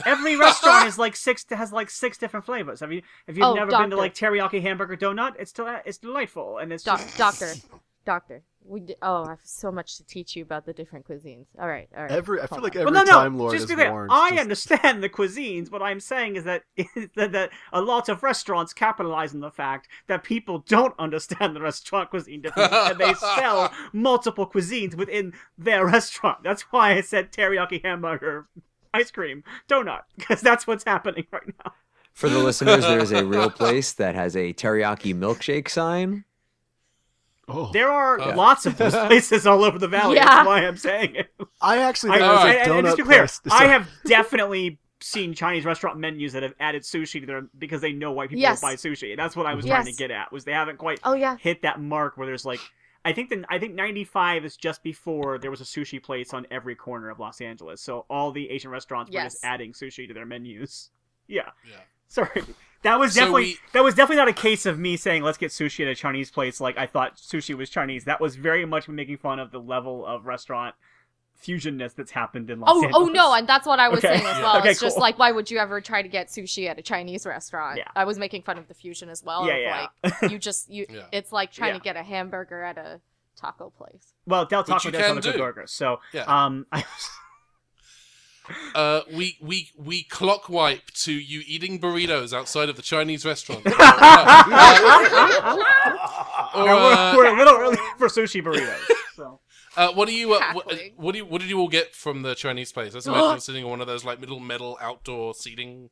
Every restaurant has like six different flavors. Have you never been to Doctor. like teriyaki hamburger donut? It's delightful, and it's just... Doctor, I have so much to teach you about the different cuisines. All right. I feel hold like on. every Well, no, Time Lord just is be clear. warned. I understand the cuisines. What I'm saying is that that a lot of restaurants capitalize on the fact that people don't understand the restaurant cuisine differences, and they sell multiple cuisines within their restaurant. That's why I said teriyaki hamburger, ice cream, donut, because that's what's happening right now. For the listeners, there's a real place that has a teriyaki milkshake sign. Oh. There are lots of those places all over the valley. Yeah. That's why I'm saying it. I actually think there's a and donut just to be clear, place. I have definitely seen Chinese restaurant menus that have added sushi to them because they know white people Yes. buy sushi. That's what I was trying to Yes. get at. Was they haven't quite Oh, yeah. hit that mark where there's like, I think 95 is just before there was a sushi place on every corner of Los Angeles. So all the Asian restaurants were just Yes. adding sushi to their menus. Yeah. Yeah. Sorry. That was definitely not a case of me saying let's get sushi at a Chinese place like I thought sushi was Chinese. That was very much making fun of the level of restaurant fusionness that's happened in Los Angeles. Oh no, and that's what I was Okay. saying as well. Okay, It's just cool. like, why would you ever try to get sushi at a Chinese restaurant? Yeah. I was making fun of the fusion as well. Yeah, of yeah. Like, you Yeah. it's like trying Yeah. to get a hamburger at a taco place. Well, Del Which Taco you does can have a good do. burger. So, Yeah. We clock wipe to you eating burritos outside of the Chinese restaurant. Or, we're a little early for sushi burritos. So. what do you Cackling. what did you all get from the Chinese place? Let's imagine you're sitting on one of those like middle metal outdoor seating.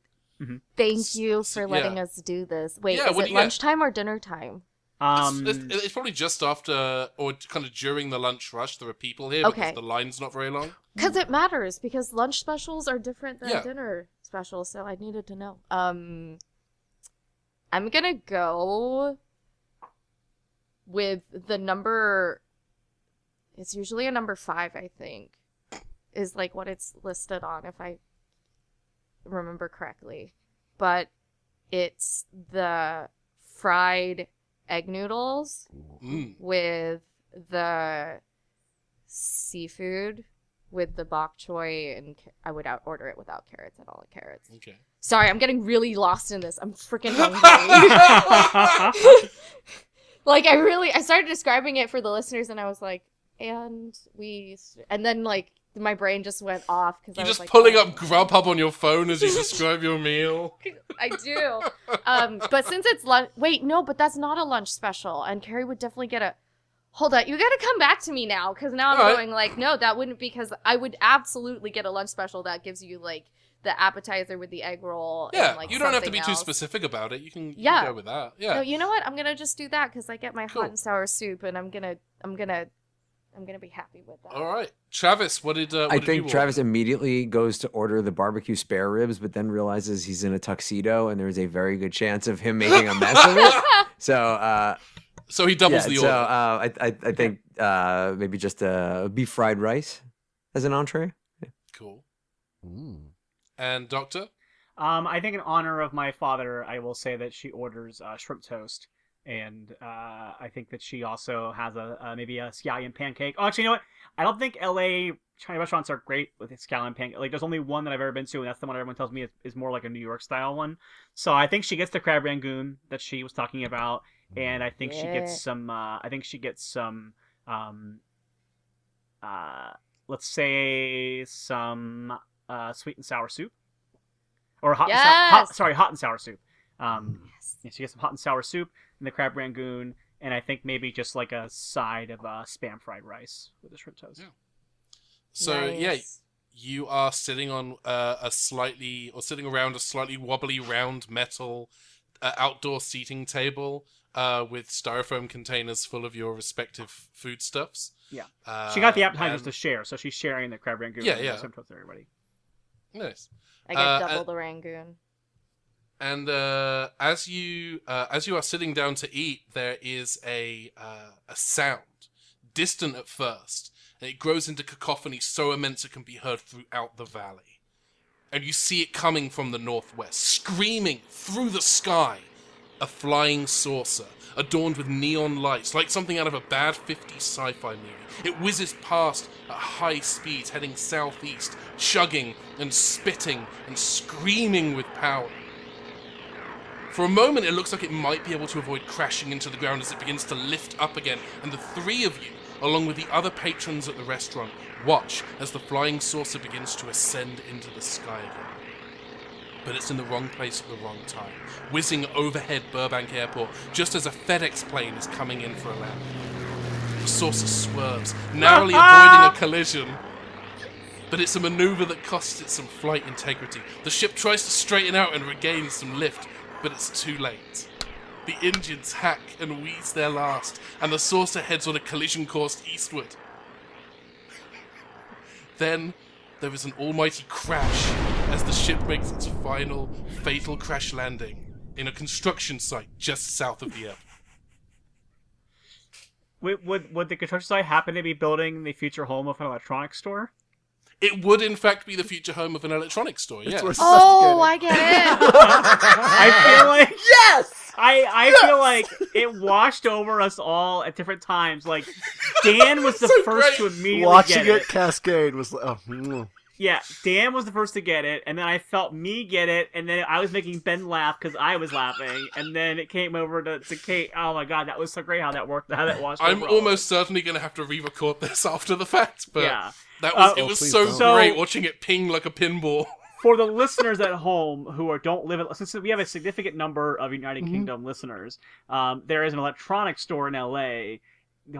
Thank you for letting yeah. us do this. Wait, Yeah, is what do it you get? lunchtime or dinner time? It's probably just after or kind of during the lunch rush. There are people here Okay. because the line's not very long. Because it matters, because lunch specials are different than Yeah. dinner specials, so I needed to know. I'm gonna go with the number... It's usually a number 5, I think, is like what it's listed on, if I remember correctly. But it's the fried egg noodles Mm. with the seafood with the bok choy, and I would order it without carrots. I don't like carrots. Okay. Sorry, I'm getting really lost in this. I'm freaking hungry. Like, I started describing it for the listeners, and I was like, and then like my brain just went off because I You're was just like, pulling oh. up Grubhub on your phone as you describe your meal. I do. But since it's lunch, wait, no, but that's not a lunch special, and Carrie would definitely get a. Hold on, you gotta come back to me now, because now I'm Alright. going like, no, that wouldn't, because I would absolutely get a lunch special that gives you like the appetizer with the egg roll. Yeah, and, like, you don't have to be something too else. specific about it. You can Yeah. go with that. Yeah. No, you know what? I'm gonna just do that because I get my Cool. hot and sour soup, and I'm gonna be happy with that. All right, Travis, what did I you think order? Travis immediately goes to order the barbecue spare ribs, but then realizes he's in a tuxedo, and there's a very good chance of him making a mess of it. So, So he doubles yeah, the so order. I think maybe just beef fried rice as an entree. Cool. Mm. And Doctor? I think in honor of my father, I will say that she orders shrimp toast And I think that she also has maybe a scallion pancake. Oh, actually, you know what? I don't think LA Chinese restaurants are great with scallion pancake. Like, there's only one that I've ever been to, and that's the one everyone tells me is more like a New York style one. So I think she gets the crab rangoon that she was talking about, and I think she gets some. Let's say some sweet and sour soup, or hot and sour soup. Yeah, she gets some hot and sour soup and the crab rangoon, and I think maybe just like a side of spam fried rice with the shrimp toast. Yeah. So Nice. you are sitting on sitting around a slightly wobbly round metal outdoor seating table with styrofoam containers full of your respective foodstuffs. Yeah. She got the appetizers to share, so she's sharing the crab rangoon and the shrimp toast with everybody. Nice. I get double the rangoon. And as you are sitting down to eat, there is a sound, distant at first, and it grows into cacophony so immense it can be heard throughout the valley. And you see it coming from the northwest, screaming through the sky, a flying saucer adorned with neon lights, like something out of a bad 50s sci-fi movie. It whizzes past at high speeds, heading southeast, chugging and spitting and screaming with power. For a moment, it looks like it might be able to avoid crashing into the ground as it begins to lift up again, and the three of you, along with the other patrons at the restaurant, watch as the flying saucer begins to ascend into the sky again. But it's in the wrong place at the wrong time, whizzing overhead Burbank Airport just as a FedEx plane is coming in for a landing. The saucer swerves, narrowly avoiding a collision. But it's a maneuver that costs it some flight integrity. The ship tries to straighten out and regain some lift, but it's too late. The engines hack and wheeze their last, and the saucer heads on a collision course eastward. Then there is an almighty crash as the ship makes its final, fatal crash landing in a construction site just south of the airport. Would the construction site happen to be building the future home of an electronics store? It would, in fact, be the future home of an electronics store, yes. Oh, I get it. I feel like... Yes! I feel like it washed over us all at different times. Like, Dan was the first to immediately Watching get it cascade was like, Yeah, Dan was the first to get it, and then I felt me get it, and then I was making Ben laugh because I was laughing, and then it came over to Kate. Oh my god, that was so great how that worked, how that washed I'm over all almost certainly going to have to re-record this after the fact, but yeah. it was please so don't. great watching it ping like a pinball. For the listeners at home who don't live since we have a significant number of United Kingdom listeners, there is an electronics store in LA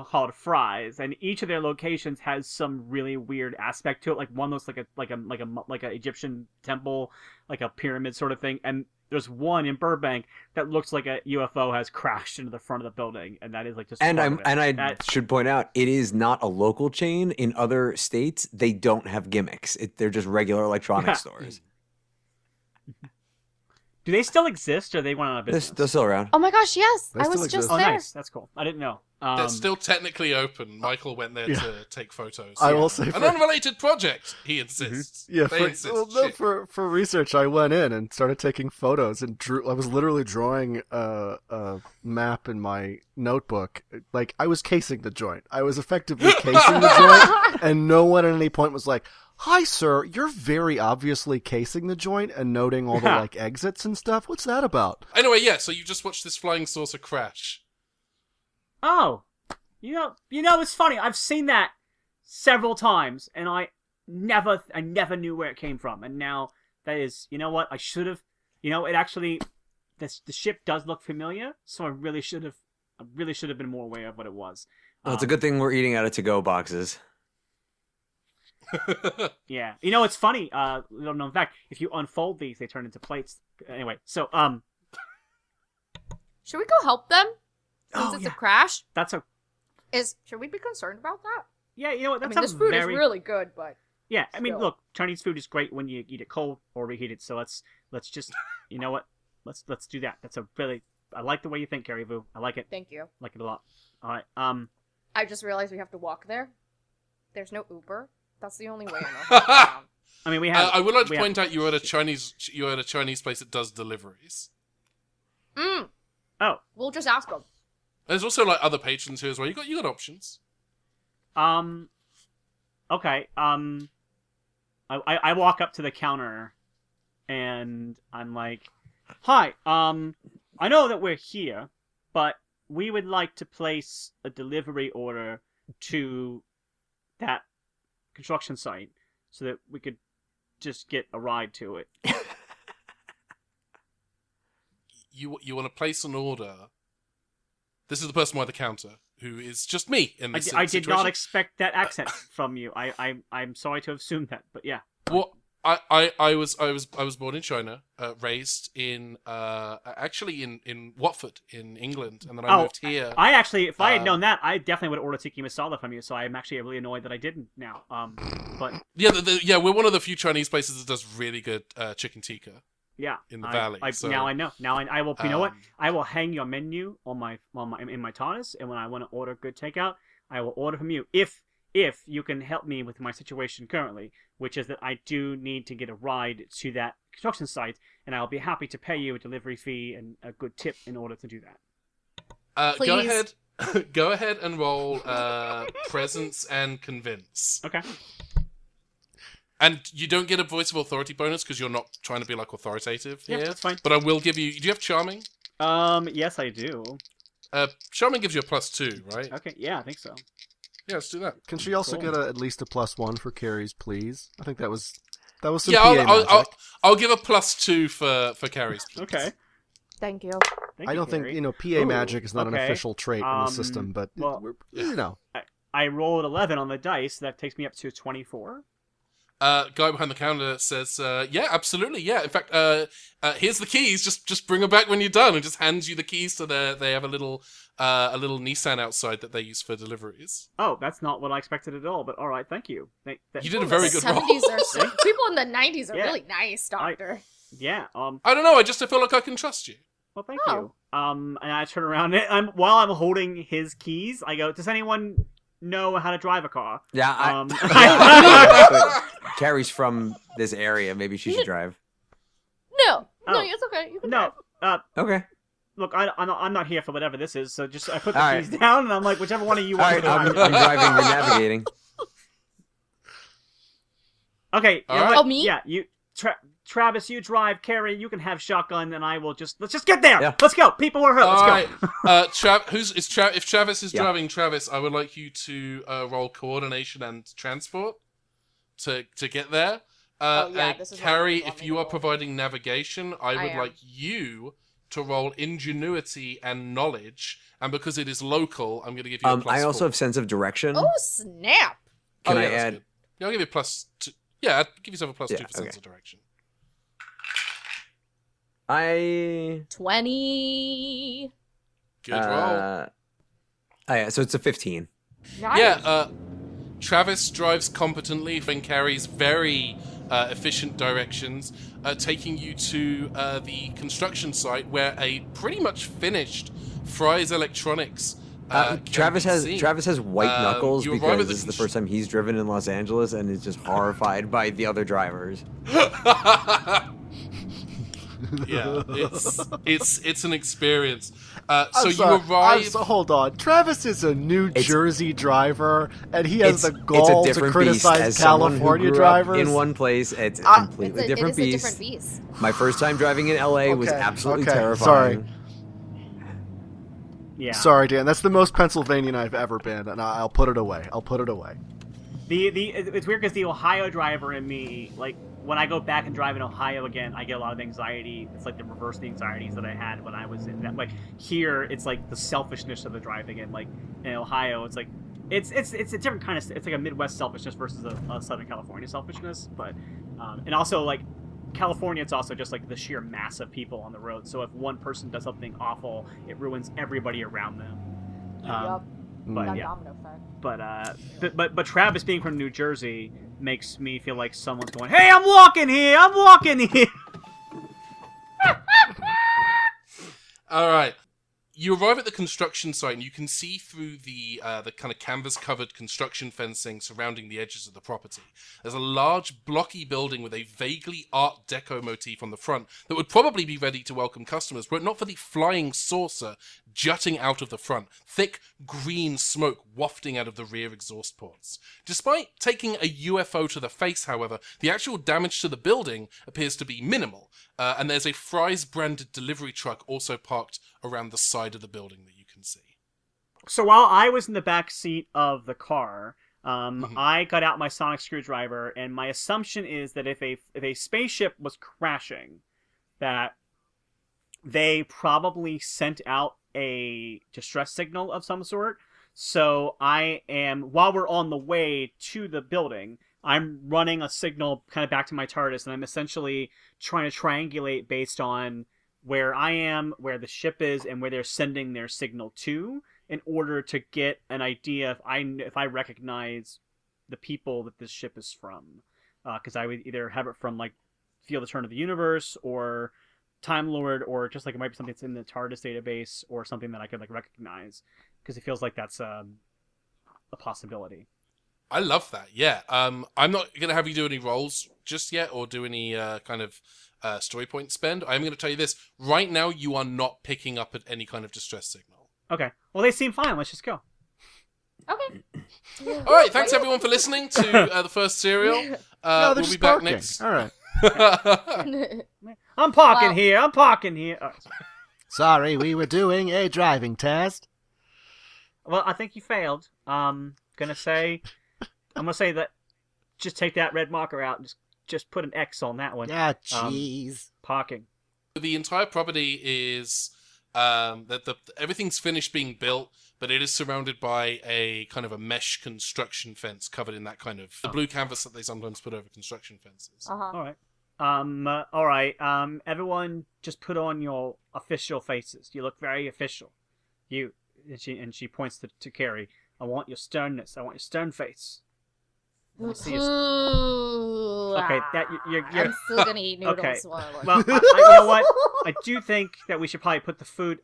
called Fry's, and each of their locations has some really weird aspect to it. Like one looks like a Egyptian temple, like a pyramid sort of thing, and there's one in Burbank that looks like a UFO has crashed into the front of the building, and that is like just. I should point out, it is not a local chain. In other states, they don't have gimmicks. They're just regular electronics stores. Do they still exist, or they went out of business? They're still around. Oh my gosh, yes. They I still was just exist. Oh, there. nice. That's cool. I didn't know. They're still technically open. Michael went there to take photos. I will say An unrelated project, he insists. Yeah, They insist. Shit. for research, I went in and started taking photos and I was literally drawing a map in my notebook. Like, I was casing the joint. I was effectively casing the joint, and no one at any point was like, "Hi, sir, you're very obviously casing the joint and noting all the like exits and stuff. What's that about?" Anyway, yeah, so you just watched this flying saucer crash. Oh, you know, it's funny. I've seen that several times, and I never knew where it came from. And now that is, you know what? I should have. You know, it actually, the ship does look familiar, so I really should have been more aware of what it was. Well, it's a good thing we're eating out of to-go boxes. Yeah, you know, it's funny. Little known fact: if you unfold these, they turn into plates. Anyway, so Should we go help them? Since it's a crash? Should we be concerned about that? Yeah, you know what? I mean, this food is really good, but yeah. I mean, still. look, Chinese food is great when you eat it cold or reheat it. So let's just, you know what? Let's do that. I like the way you think, Carrie Vu. I like it. Thank you. I like it a lot. All right. I just realized we have to walk there. There's no Uber. That's the only way I know how to get around. I mean, we have. I would like to point out you're at a Chinese place that does deliveries. Oh, We'll just ask them. There's also like other patrons here as well. You got options. Okay. I walk up to the counter, and I'm like, "Hi. I know that we're here, but we would like to place a delivery order to that construction site so that we could just get a ride to it." You want to place an order. This is the person behind the counter, who is just me in this I situation. did not expect that accent from you. I'm sorry to have assumed that, but yeah. Well, I was born in China, raised in actually in Watford in England, and then I moved here. I actually, if I had known that, I definitely would have ordered tikka masala from you. So I'm actually really annoyed that I didn't now. But yeah, we're one of the few Chinese places that does really good chicken tikka. Yeah, in the valley. So. Now I know. Now I will. You know what? I will hang your menu on my in my TARDIS, and when I want to order good takeout, I will order from you. If you can help me with my situation currently, which is that I do need to get a ride to that construction site, and I'll be happy to pay you a delivery fee and a good tip in order to do that. Go ahead and roll presence and convince. Okay. And you don't get a voice of authority bonus because you're not trying to be like authoritative here. Yeah, that's fine. But I will give you. Do you have charming? Yes, I do. Charming gives you a +2, right? Okay, yeah, I think so. Yeah, let's do that. Can she also get at least a +1 for Carrie's, please? I think that was some yeah, PA magic. I'll give a +2 for Carrie's. Please. Okay. Thank you. I don't think PA magic is not an official trait in the system, but I rolled 11 on the dice. That takes me up to 24. Guy behind the counter says, "Yeah, absolutely, yeah. In fact, here's the keys. Just bring them back when you're done," and just hands you the keys to they have a little Nissan outside that they use for deliveries. Oh, that's not what I expected at all. But all right, thank you. You did a very good roll. People in the 90s are really nice, Doctor. Yeah. I don't know. I feel like I can trust you. Well, thank you. And I turn around and while I'm holding his keys, I go, "Does anyone know how to drive a car?" Yeah, Carrie's from this area. Maybe she should drive. No, it's okay. You can drive. Okay. Look, I'm not here for whatever this is, so just I put the keys down, and I'm like, whichever one of you wants to I'm drive. driving, you're navigating. Okay. All right. Oh, me? Yeah, you, Travis, you drive. Carrie, you can have shotgun, and I will let's just get there. Yeah. Let's go. People are hurt. Let's go. If Travis is driving Travis, I would like you to roll coordination and transport to get there. This is Carrie, if you are providing navigation, I would like you to roll ingenuity and knowledge, and because it is local, I'm going to give you a +4. I also have sense of direction. Oh, snap. Can I add? Yeah, I'll give you a +2. Yeah, give yourself a +2 for sense of direction. 20. Good roll. So it's a 15. Nice. Yeah, Travis drives competently and carries very efficient directions, taking you to the construction site where a pretty much finished Fry's Electronics. Travis has white knuckles because this is the first time he's driven in Los Angeles and is just horrified by the other drivers. Yeah, it's an experience. Hold on. Travis is a New Jersey driver, and he has the gall to criticize California drivers. In one place, it's a completely different beast. It's a different beast. My first time driving in LA was absolutely terrifying. Sorry. Yeah. Sorry, Dan. That's the most Pennsylvanian I've ever been, and I'll put it away. It's weird because the Ohio driver in me, like, when I go back and drive in Ohio again, I get a lot of anxiety. It's like the reverse the anxieties that I had when I was in that. Like here, it's like the selfishness of the driving, and like in Ohio, it's like it's a different kind of. It's like a Midwest selfishness versus a Southern California selfishness. But and also like California, it's also just like the sheer mass of people on the road. So if one person does something awful, it ruins everybody around them. But yeah. But Travis being from New Jersey makes me feel like someone's going, "Hey, I'm walking here. All right. You arrive at the construction site and you can see through the kind of canvas-covered construction fencing surrounding the edges of the property. There's a large, blocky building with a vaguely Art Deco motif on the front that would probably be ready to welcome customers, were it not for the flying saucer jutting out of the front, thick green smoke wafting out of the rear exhaust ports. Despite taking a UFO to the face, however, the actual damage to the building appears to be minimal, and there's a Fry's-branded delivery truck also parked around the side of the building that you can see. So while I was in the back seat of the car, I got out my sonic screwdriver, and my assumption is that if a spaceship was crashing, that they probably sent out a distress signal of some sort. So while we're on the way to the building, I'm running a signal kind of back to my TARDIS, and I'm essentially trying to triangulate based on where I am, where the ship is, and where they're sending their signal to, in order to get an idea if I recognize the people that this ship is from. Because I would either have it from, like, Feel the Turn of the Universe, or Time Lord, or just, like, it might be something that's in the TARDIS database, or something that I could, like, recognize. Because it feels like that's a possibility. I love that, yeah. I'm not going to have you do any rolls just yet, or do any kind of story point spend. I'm going to tell you this. Right now, you are not picking up at any kind of distress signal. Okay. Well, they seem fine. Let's just go. Okay. All right, thanks everyone for listening to the first serial. No, they're we'll just be back parking. next. All right. I'm parking here. I'm parking here. Oh, Sorry, we were doing a driving test. well, I think you failed. I'm gonna say that. Just take that red marker out and just put an X on that one. Yeah, jeez. Parking. The entire property is that everything's finished being built, but it is surrounded by a kind of a mesh construction fence covered in that kind of the blue canvas that they sometimes put over construction fences. All right. All right. Everyone, just put on your official faces. You look very official. And she points to Carrie. I want your sternness. I want your stern face. I see your okay, that you're I'm still gonna eat noodles. Okay. While I Well, you know what? I do think that we should probably put the food.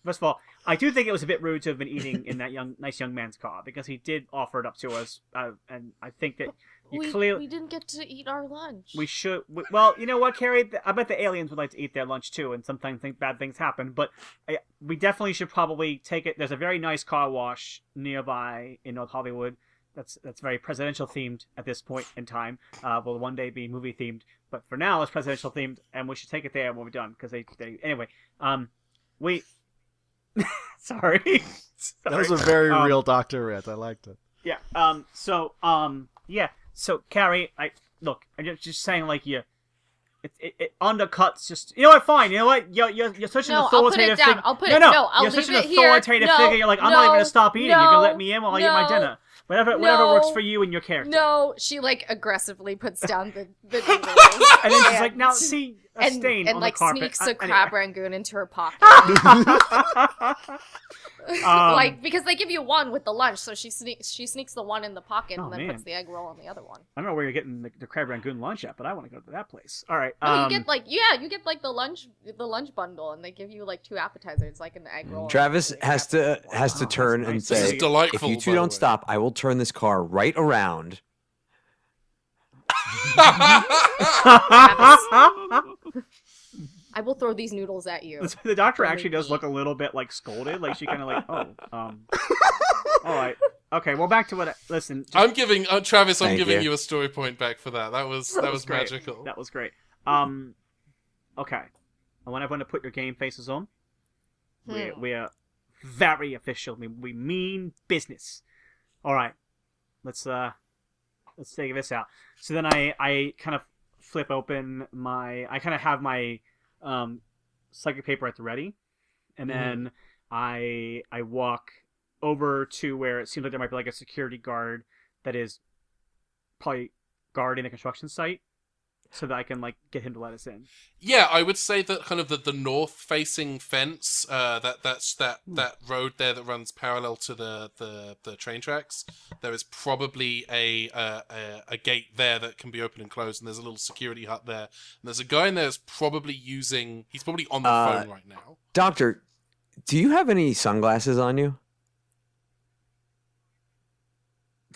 First of all, I do think it was a bit rude to have been eating in that nice young man's car, because he did offer it up to us, and I think that we clearly didn't get to eat our lunch. we should. Well, you know what, Carrie? I bet the aliens would like to eat their lunch too, and sometimes bad things happen. But we definitely should probably take it. There's a very nice car wash nearby in North Hollywood. That's very presidential themed at this point in time. Will one day be movie themed, but for now it's presidential themed, and we should take it there when we're done, because they anyway. We sorry. That was a very real Dr. Red. I liked it. Yeah. Yeah. So Carrie, I'm just saying, like, it undercuts just. You know what? Fine. You know what? You're such an authoritative figure. I'll put it down. I'll you're leave such an it here. authoritative figure. You're like, I'm not even gonna stop eating. You can let me in while I eat my dinner. Whatever works for you and your character. No, she, like, aggressively puts down the noodles. And then she's like, now see a stain and on like the carpet. sneaks a crab rangoon into her pocket. Like, because they give you one with the lunch, so she sneaks the one in the pocket and then puts the egg roll on the other one. I don't know where you're getting the crab rangoon lunch at, but I want to go to that place. All right. No, you get like the lunch bundle, and they give you like 2 appetizers, like an egg roll. Travis has to turn and nice. This is say, delightful. "If you two don't stop, I will turn this car right around." I will throw these noodles at you. The doctor actually does look a little bit like scolded, like she kind of like, all right, okay. Well, back to what. Listen, I'm giving Travis. I'm Thank giving you. you a story point back for that. That was great. magical. That was great. Okay. I want everyone to put your game faces on. We are very official. We mean business. All right. Let's take this out. So then I kind of flip open I kind of have my psychic paper at the ready, and then I walk over to where it seems like there might be like a security guard that is probably guarding the construction site, so that I can like get him to let us in. Yeah, I would say that kind of the north-facing fence, that road there that runs parallel to the train tracks. There is probably a gate there that can be opened and closed, and there's a little security hut there. And there's a guy in there who's probably on the phone right now. Doctor, Do you have any sunglasses on you?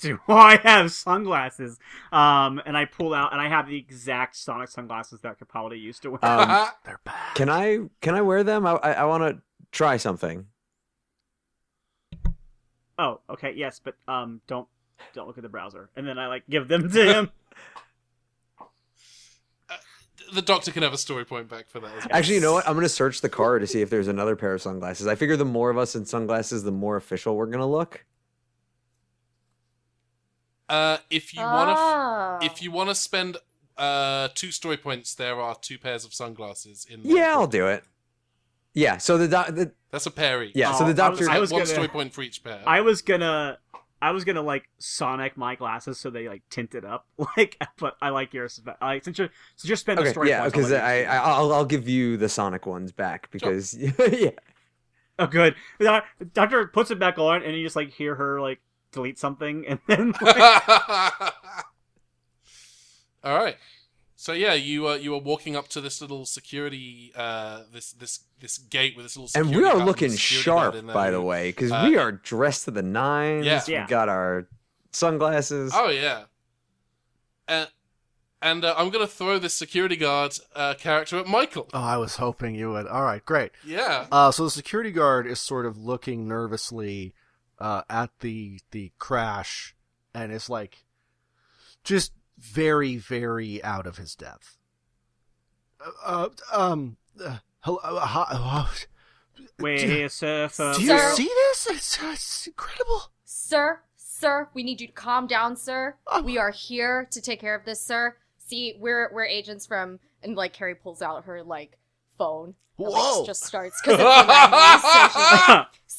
Do I have sunglasses? And I pull out, and I have the exact Sonic sunglasses that Capaldi used to wear. They're bad. Can I wear them? I want to try something. Oh, okay, yes, but don't look at the browser. And then I like give them to him. The Doctor can have a story point back for that as well. Actually, you know what? I'm going to search the car to see if there's another pair of sunglasses. I figure the more of us in sunglasses, the more official we're going to look. If you want to spend 2 story points, there are 2 pairs of sunglasses in the Yeah, I'll do it. Yeah, so the That's a pair each. Yeah, so the doctor I was one gonna- story point for each pair. I was gonna like Sonic my glasses so they like tinted up, like. But I like yours. Since you're spending Okay, story yeah, points, because I'll let you- I'll give you the Sonic ones back because yeah. Oh, good. The doctor puts it back on, and you just like hear her like delete something, and then like, All right. So yeah, you were walking up to this little security, this gate with this little. And Security we are guard looking and a security guard sharp, in there. by the way, because we are dressed to the nines. Yeah. Yeah. We got our sunglasses. Oh yeah. And I'm gonna throw this security guard character at Michael. Oh, I was hoping you would. All right, great. Yeah. So the security guard is sort of looking nervously at the crash, and is like just very, very out of his depth. Hello. wait, sir. Do you see this? It's incredible. Sir, we need you to calm down, sir. We are here to take care of this, sir. See, we're agents from, and like Carrie pulls out her like phone. And, Whoa. like, just starts because it's the 90s, so she's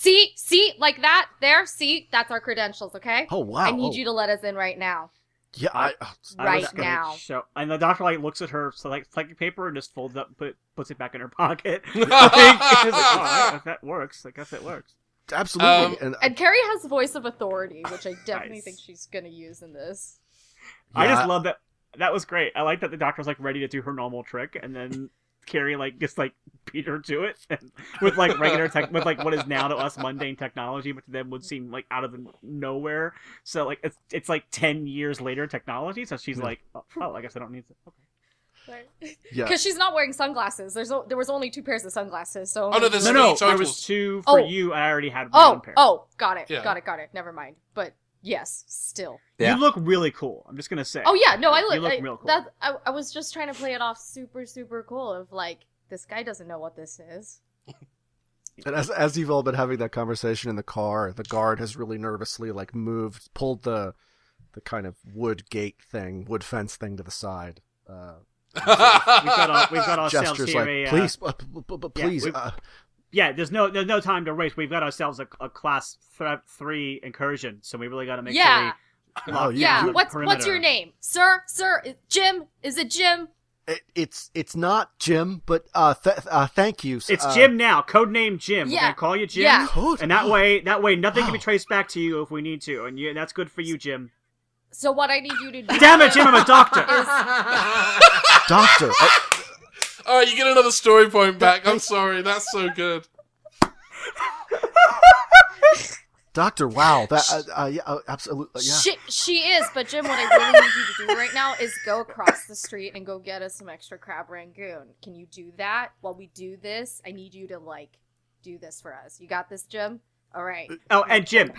like, see, like that there. See, that's our credentials. Okay. Oh wow. I need you to let us in right now. Yeah, I Right was gonna now. And the doctor like looks at her psychic paper and just folds up, puts it back in her pocket. Like, it's like, oh, if that works, I guess it works. absolutely. And Carrie has voice of authority, which I definitely Nice. think she's gonna use in this. I Yeah. just love that. That was great. I like that the doctor was like ready to do her normal trick, and then Carrie like just like beat her to it and, with like regular tech, with like what is now to us mundane technology, but to them would seem like out of the nowhere. So like it's like 10 years later technology. So she's like, oh, I guess I don't need to. Okay. Yeah. Because she's not wearing sunglasses. There was only 2 pairs of sunglasses. So Oh, no, there's No, three there totals. was 2 for Oh. you. I already had one pair. Got it. Yeah. Got it. Never mind. But yes, still. Yeah. You look really cool. I'm just gonna say. Oh yeah, no, You look real cool. I was just trying to play it off super, super cool. Of like, this guy doesn't know what this is. And as you've all been having that conversation in the car, the guard has really nervously like pulled the kind of wood fence thing to the side. We've got ourselves Gestures here like, a, please, please. we've- Yeah, there's no time to waste. We've got ourselves a class 3 incursion, so we really got to make Yeah. sure we lock Yeah. down the What's perimeter. your name, sir? Jim? Is it Jim? It's not Jim, but thank you. It's Jim now. Code name Jim. We're Yeah. gonna call you Jim. Yeah. Code- And that way nothing can be Wow. traced back to you if we need to, and that's good for you, Jim. So what I need you to do? Damn it, Jim! I'm a doctor. Doctor. All right, you get another story point back. I'm sorry, that's so good. Doctor, wow, that yeah, absolutely, yeah. She is, but Jim, what I really need you to do right now is go across the street and go get us some extra crab rangoon. Can you do that? While we do this, I need you to like do this for us. You got this, Jim? All right. Oh, and Jim,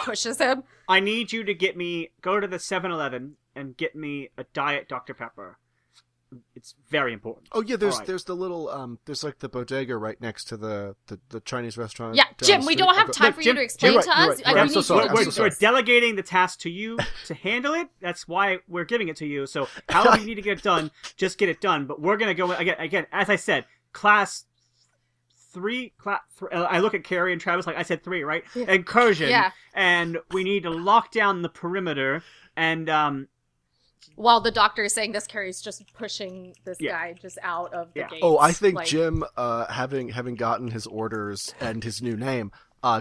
Pushes him. I need you to go to the 7-Eleven and get me a Diet Dr. Pepper. It's very important. Oh yeah, All right. there's the little there's like the bodega right next to the Chinese restaurant. Yeah, down Jim, the we street. don't have Okay. time Look, for Jim, you to explain you're to right, us. you're right. I'm We so need sorry, you to I'm We're, so do sorry. we're delegating the task to you to handle it. That's why we're giving it to you. So however you need to get it done, just get it done. But we're gonna go again. As I said, class 3. I look at Carrie and Travis like I said 3, right? Yeah. Incursion. Yeah. And we need to lock down the perimeter. And While the doctor is saying this, Carrie's just pushing this Yeah. guy just out of the Yeah. gates. Oh, I think like, Jim, having gotten his orders and his new name,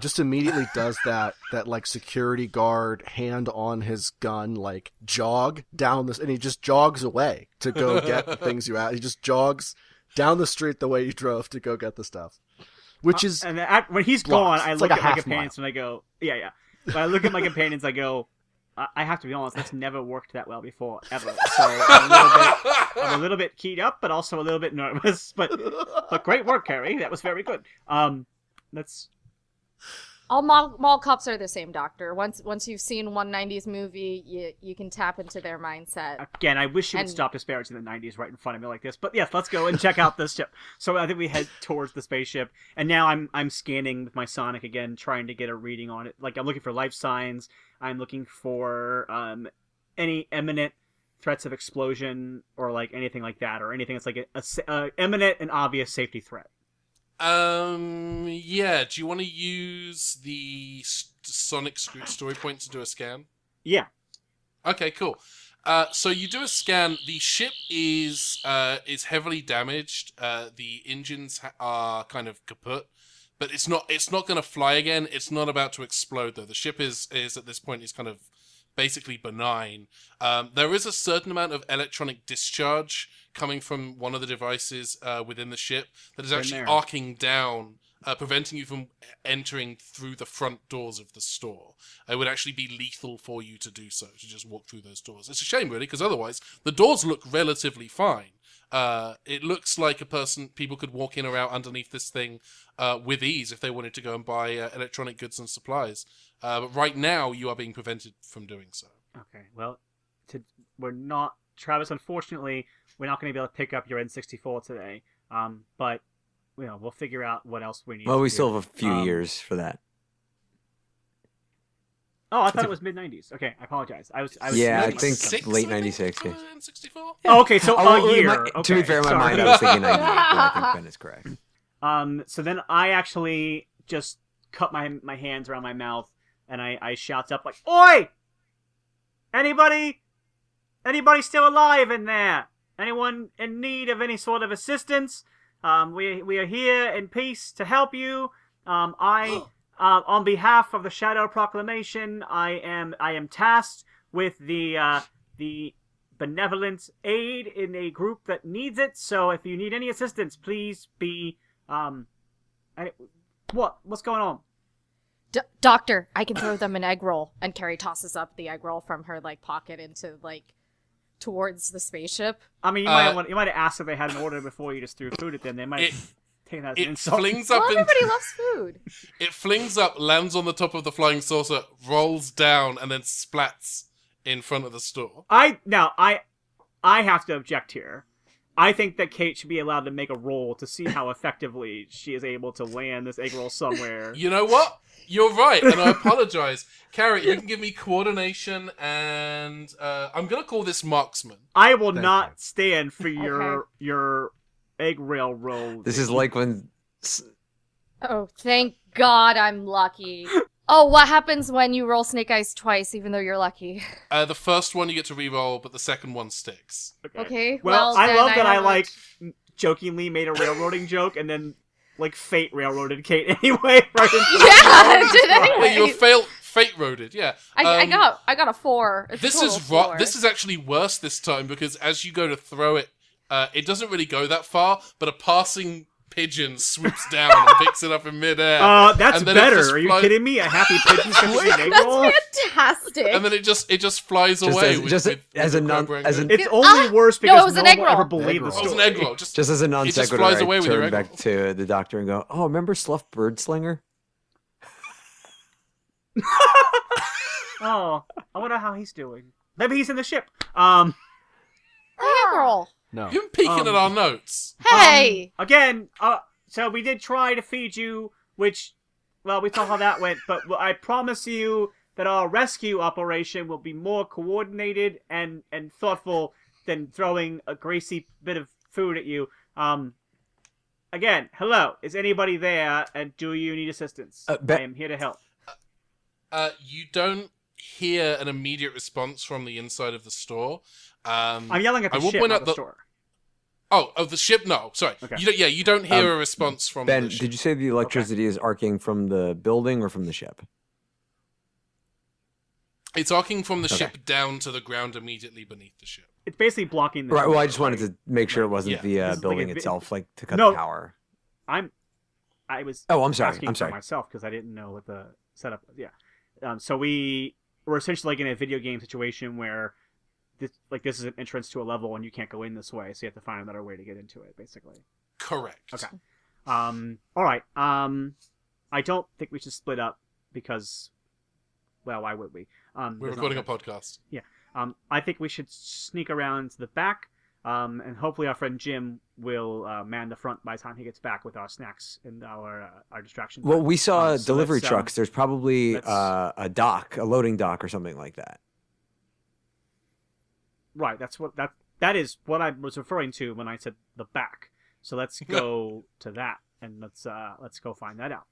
just immediately does that like security guard hand on his gun, like jog down this, and he just jogs away to go get the things you asked. He just jogs down the street the way you drove to go get the stuff. which is when he's blocks. gone, I It's look like a at my half companions and I go, yeah. When I look at my companions, I go, I have to be honest, that's never worked that well before, ever. So I'm a little bit keyed up, but also a little bit nervous. But great work, Carrie. That was very good. That's... All mall cops are the same, Doctor. Once you've seen one 90s movie, you can tap into their mindset. Again, I wish you would stop disparaging the 90s right in front of me like this. But yes, let's go and check out this ship. So I think we head towards the spaceship, and now I'm scanning with my Sonic again, trying to get a reading on it. Like, I'm looking for life signs. I'm looking for any imminent threats of explosion or like anything like that, or anything that's like a imminent and obvious safety threat. Yeah. Do you want to use the Sonic story point to do a scan? Yeah. Okay, cool. So you do a scan. The ship is heavily damaged. The engines are kind of kaput, but it's not going to fly again. It's not about to explode though. The ship is at this point is kind of basically benign. There is a certain amount of electronic discharge coming from one of the devices within the ship that is actually arcing down, preventing you from entering through the front doors of the store. It would actually be lethal for you to do so, to just walk through those doors. It's a shame, really, because otherwise the doors look relatively fine. It looks like people could walk in or out underneath this thing with ease if they wanted to go and buy electronic goods and supplies. But right now, you are being prevented from doing so. Okay, well, we're not... Travis, unfortunately, we're not going to be able to pick up your N64 today. But, we'll figure out what else we need. Well, we still have a few years for that. Oh, I thought it was mid-90s. Okay, I apologize. I was yeah, I think late 96. Yeah. N64? Oh, okay, so a year. To be fair, in my mind, I was thinking 98, but I think Ben is correct. So then I actually just cut my hands around my mouth, and I shout up like, "Oi! Anybody still alive in there? Anyone in need of any sort of assistance? We are here in peace to help you. On behalf of the Shadow Proclamation, I am tasked with the benevolent aid in a group that needs it. So if you need any assistance, please be what's going on?" Doctor, I can throw them an egg roll. And Carrie tosses up the egg roll from her pocket into towards the spaceship. I mean, you might have asked if they had an order before you just threw food at them. They might have taken that as an insult. Flings up everybody loves food. It flings up, lands on the top of the flying saucer, rolls down, and then splats in front of the store. I have to object here. I think that Kate should be allowed to make a roll to see how effectively she is able to land this egg roll somewhere. You know what? You're right, and I apologize. Carrie, you can give me coordination, and I'm going to call this marksman. I will not stand for your egg rail roll. This is like when... Oh, thank God I'm lucky. Oh, what happens when you roll Snake Eyes twice, even though you're lucky? The first one you get to re-roll, but the second one sticks. Okay, well I love that I jokingly made a railroading joke, and then fate railroaded Kate anyway. Right? Yeah, did anyway. Yeah, you fate roaded. Yeah, I got a 4. This is actually worse this time because as you go to throw it, it doesn't really go that far, but a passing pigeon swoops down and picks it up in midair. That's better. Are you kidding me? A happy pigeon catching an egg roll? That's fantastic. And then it just flies away. It's only worse because no one will ever believe the story. It was an egg roll. Just as a non sequitur, I turn back to the doctor and go, "Oh, remember Sluff Birdslinger?" Oh, I wonder how he's doing. Maybe he's in the ship. Egg roll. No. You're peeking at our notes. Hey! Again, so we did try to feed you, which, well, we saw how that went, but I promise you that our rescue operation will be more coordinated and thoughtful than throwing a greasy bit of food at you. Again, hello, is anybody there, and do you need assistance? I am here to help. You don't hear an immediate response from the inside of the store. I'm yelling at the ship, not the store. Oh, the ship? No, sorry. Okay. You don't hear a response from Ben, the ship. did you say the electricity is arcing from the building or from the ship? It's arcing from the ship down to the ground immediately beneath the ship. It's basically blocking the... Right, well, I just wanted to make sure it wasn't the building itself, to cut the power. I was. Oh, I'm sorry. Asking I'm sorry. for myself because I didn't know what the setup was. Yeah. So we're essentially like in a video game situation where this is an entrance to a level and you can't go in this way, so you have to find another way to get into it, basically. Correct. Okay. All right. I don't think we should split up because, well, why would we? We're recording a podcast. Yeah. I think we should sneak around to the back, and hopefully our friend Jim will man the front by the time he gets back with our snacks and our distraction. Well, we saw So delivery let's, trucks. There's probably let's- a dock, a loading dock or something like that. Right. That is what I was referring to when I said the back. So let's go to that and let's go find that out.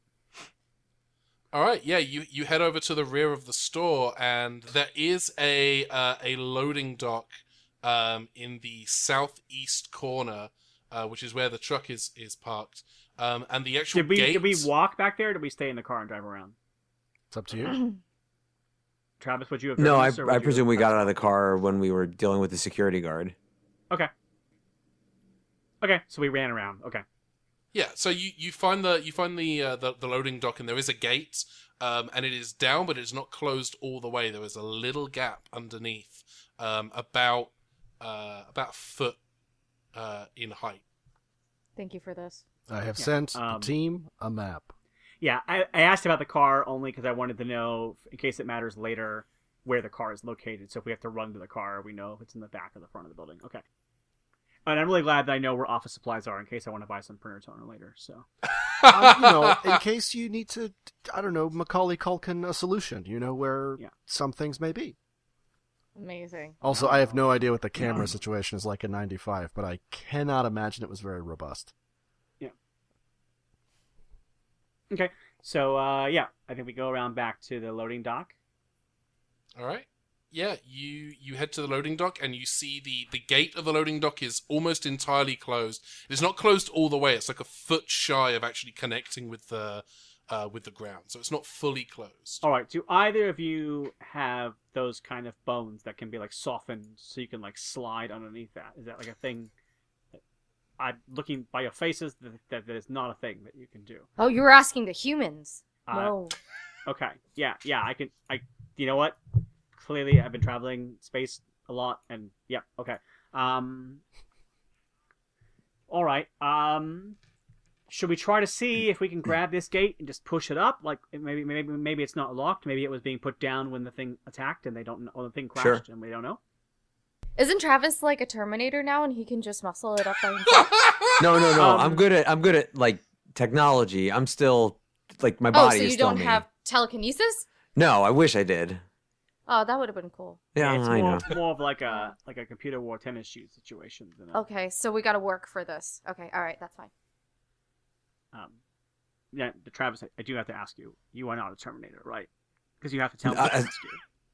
All right, yeah, you head over to the rear of the store, and there is a loading dock in the southeast corner, which is where the truck is parked. And the actual Did we gate... walk back there, or did we stay in the car and drive around? It's up to you. Travis, would you have? No, driven I this, or would you presume have we got passed out of the car when we were dealing with the security guard. Okay. Okay, so we ran around. Okay. Yeah, so you find the loading dock, and there is a gate, and it is down, but it's not closed all the way. There is a little gap underneath, about a foot in height. Thank you for this. I have sent the team a map. Yeah, I asked about the car only because I wanted to know, in case it matters later, where the car is located. So if we have to run to the car, we know if it's in the back or the front of the building. Okay. And I'm really glad that I know where office supplies are in case I want to buy some printer toner later. So, in case you need to, I don't know, Macaulay Culkin a solution. You know where some things may be. Amazing. Also, I have no idea what the camera situation is like in '95, but I cannot imagine it was very robust. Yeah. Okay. So, I think we go around back to the loading dock. All right. Yeah, you head to the loading dock, and you see the gate of the loading dock is almost entirely closed. It's not closed all the way. It's like a foot shy of actually connecting with the ground, so it's not fully closed. All right. Do either of you have those kind of bones that can be like softened so you can like slide underneath that? Is that like a thing? I'm looking by your faces that is not a thing that you can do. Oh, you were asking the humans. No. Okay. Yeah. I can. You know what? Clearly, I've been traveling space a lot, and yeah. Okay. All right. Should we try to see if we can grab this gate and just push it up? Like maybe it's not locked. Maybe it was being put down when the thing attacked, and they don't know. Or the thing crashed, and we don't know. Isn't Travis like a Terminator now, and he can just muscle it up by himself? No. I'm good at like technology. I'm still like my body so is you still don't me. have telekinesis? No, I wish I did. Oh, that would have been cool. Yeah, it's I know. more of like a computer war tennis shoe situation. Okay, so we got to work for this. Okay, all right, that's fine. Travis, I do have to ask you. You are not a Terminator, right? Because you have to tell me. To ask you.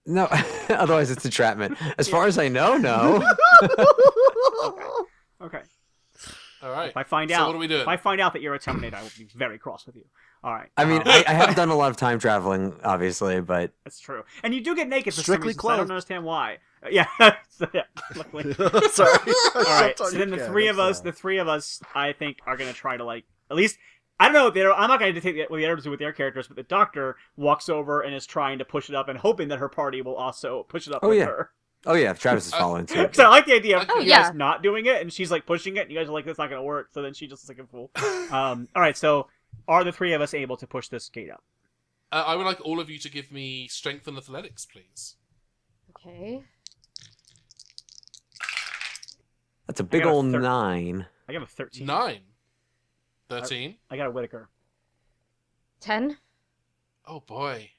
No, otherwise it's entrapment. As far as I know, no. Okay. All right. If I find So out, what are we doing? If I find out that you're a Terminator, I will be very cross with you. All right. I mean, I have done a lot of time traveling, obviously, but That's true. And you do get naked for Strictly some reason, so I don't clothed. understand why. Yeah. Luckily. Sorry. All right. So then the three of us, I think, are gonna try to like at least. I don't know. I'm not going to dictate what the others do with their characters, but the doctor walks over and is trying to push it up and hoping that her party will also push it up with her. oh yeah, Travis is following too. So I like the idea of Oh, you yeah. guys not doing it, and she's like pushing it, and you guys are like, "That's not going to work." So then she just looks like a fool. All right. So are the three of us able to push this gate up? I would like all of you to give me strength and athletics, please. Okay. That's a big got a old 13. 9. I got a 13. 9. 13. I got a Whitaker. 10. Oh boy.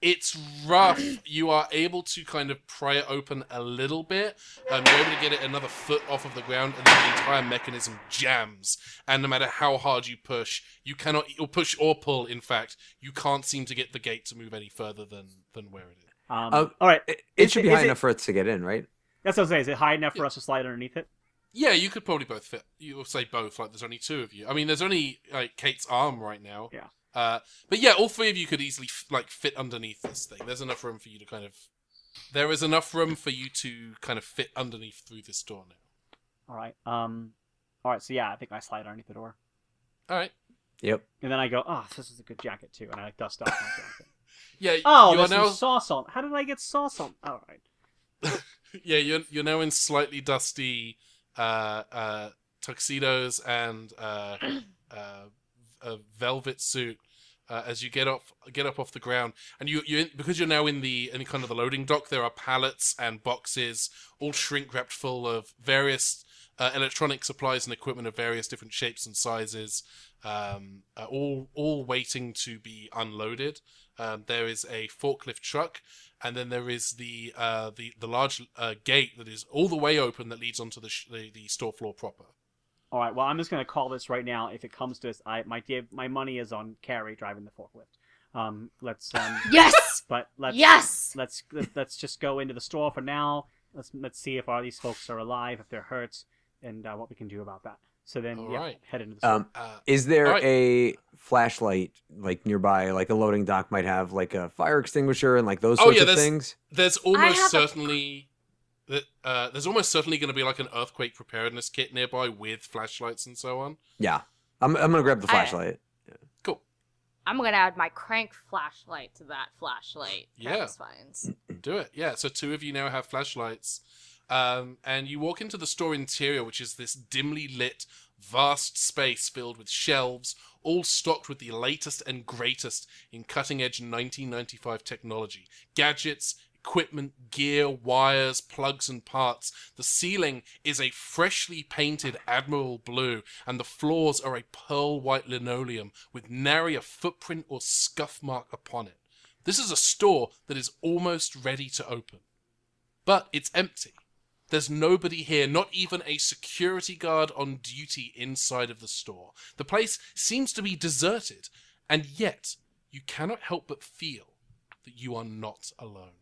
It's rough. You are able to kind of pry it open a little bit. You're able to get it another foot off of the ground, and then the entire mechanism jams. And no matter how hard you push, you cannot, or push or pull, in fact, you can't seem to get the gate to move any further than where it is. All right. It should be high enough for us to get in, right? That's what I was saying. Is it high enough for us to slide underneath it? Yeah, you could probably both fit. You will say both, like there's only two of you. I mean, there's only like Kate's arm right now. Yeah. But yeah, all three of you could easily fit underneath this thing. There's enough room for you to kind of. There is enough room for you to kind of fit underneath through this door now. All right. All right. So yeah, I think I slide underneath the door. All right. Yep. And then I go, oh, this is a good jacket too, and I like dust off my jacket. Yeah. Oh, you are there's now. some sauce on. How did I get sauce on? All right. Yeah, you're now in slightly dusty tuxedos and a velvet suit as you get up off the ground, and because you're now in kind of the loading dock. There are pallets and boxes, all shrink wrapped, full of various electronic supplies and equipment of various different shapes and sizes, all waiting to be unloaded. There is a forklift truck, and then there is the large gate that is all the way open that leads onto the store floor proper. All right. Well, I'm just going to call this right now. If it comes to this, my money is on Carrie driving the forklift. Let's Yes. But let's just go into the store for now. Let's see if all these folks are alive, if they're hurt, and what we can do about that. So then, head into the store. Is there right. a flashlight like nearby? Like a loading dock might have like a fire extinguisher and like those sorts of things. There's almost certainly going to be like an earthquake preparedness kit nearby with flashlights and so on. Yeah, I'm gonna grab the flashlight. Cool. I'm gonna add my crank flashlight to that flashlight. Yeah. Finds. Do it. Yeah. So 2 of you now have flashlights. And you walk into the store interior, which is this dimly lit, vast space filled with shelves, all stocked with the latest and greatest in cutting-edge 1995 technology. Gadgets, equipment, gear, wires, plugs, and parts. The ceiling is a freshly painted Admiral Blue, and the floors are a pearl white linoleum with nary a footprint or scuff mark upon it. This is a store that is almost ready to open. But it's empty. There's nobody here, not even a security guard on duty inside of the store. The place seems to be deserted, and yet you cannot help but feel that you are not alone.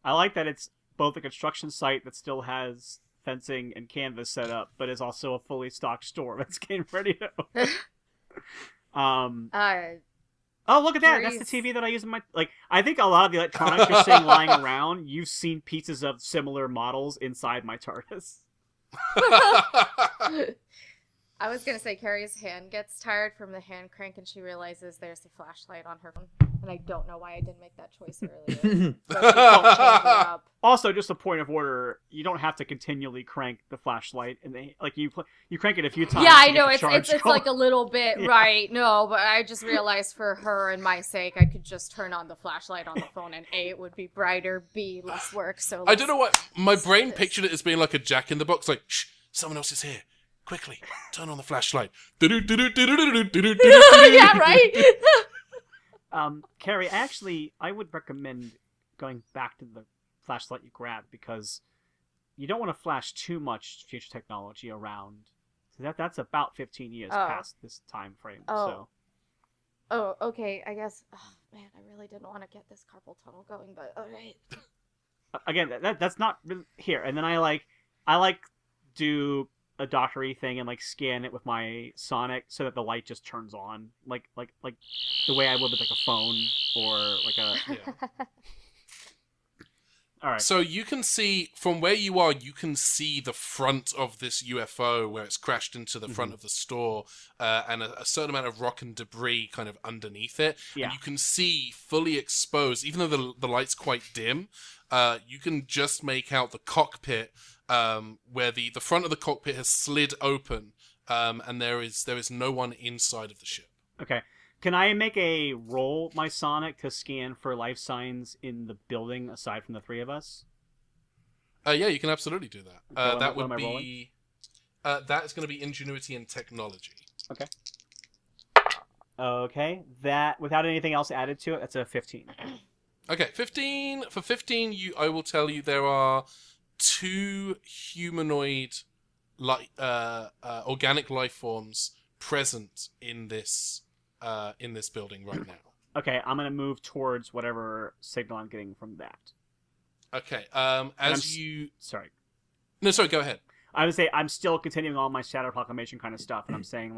I like that it's both a construction site that still has fencing and canvas set up, but is also a fully stocked store that's getting ready to open. Oh, look at that! That's the TV that I use in my... I think a lot of the electronics you're seeing lying around, you've seen pieces of similar models inside my TARDIS. I was gonna say Carrie's hand gets tired from the hand crank, and she realizes there's a flashlight on her phone. And I don't know why I didn't make that choice earlier. So she won't change it up. Also, just a point of order: you don't have to continually crank the flashlight, and you crank it a few times. Yeah, I know it's like a little bit right. No, but I just realized for her and my sake, I could just turn on the flashlight on the phone, and A, it would be brighter, B, less work. So I don't know what my brain pictured it as being like a Jack in the Box, like shh, someone else is here. Quickly, turn on the flashlight. Yeah, right? Carrie, actually, I would recommend going back to the flashlight you grabbed, because you don't want to flash too much future technology around. So that's about 15 years past this time frame. Oh, okay, I guess. Oh, man, I really didn't want to get this carpal tunnel going, but all right. Again, that's not really... Here, and then I do a doctory thing and scan it with my sonic so that the light just turns on, like the way I would with a phone or All right. So you can see from where you are, you can see the front of this UFO where it's crashed into the front of the store, and a certain amount of rock and debris kind of underneath it. Yeah. And you can see fully exposed, even though the light's quite dim, you can just make out the cockpit, where the front of the cockpit has slid open, and there is no one inside of the ship. Okay. Can I make a roll my sonic to scan for life signs in the building aside from the 3 of us? Yeah, you can absolutely do that. That would am I be that is going to be ingenuity and technology. Okay. Okay. That, without anything else added to it, that's a 15. Okay, 15. For 15, I will tell you there are 2 humanoid, organic life forms present in this building right now. Okay, I'm gonna move towards whatever signal I'm getting from that. Okay. Sorry. No, sorry. Go ahead. I would say I'm still continuing all my Shadow Proclamation kind of stuff, and I'm saying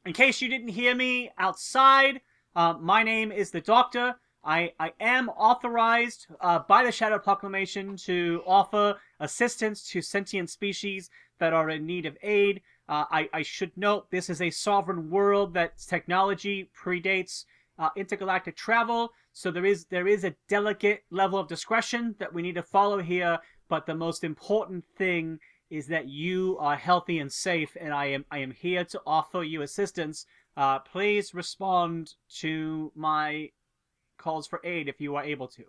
in case you didn't hear me outside, my name is the Doctor. I am authorized by the Shadow Proclamation to offer assistance to sentient species that are in need of aid. I should note this is a sovereign world that technology predates intergalactic travel, so there is a delicate level of discretion that we need to follow here. But the most important thing is that you are healthy and safe, and I am here to offer you assistance. Please respond to my calls for aid if you are able to.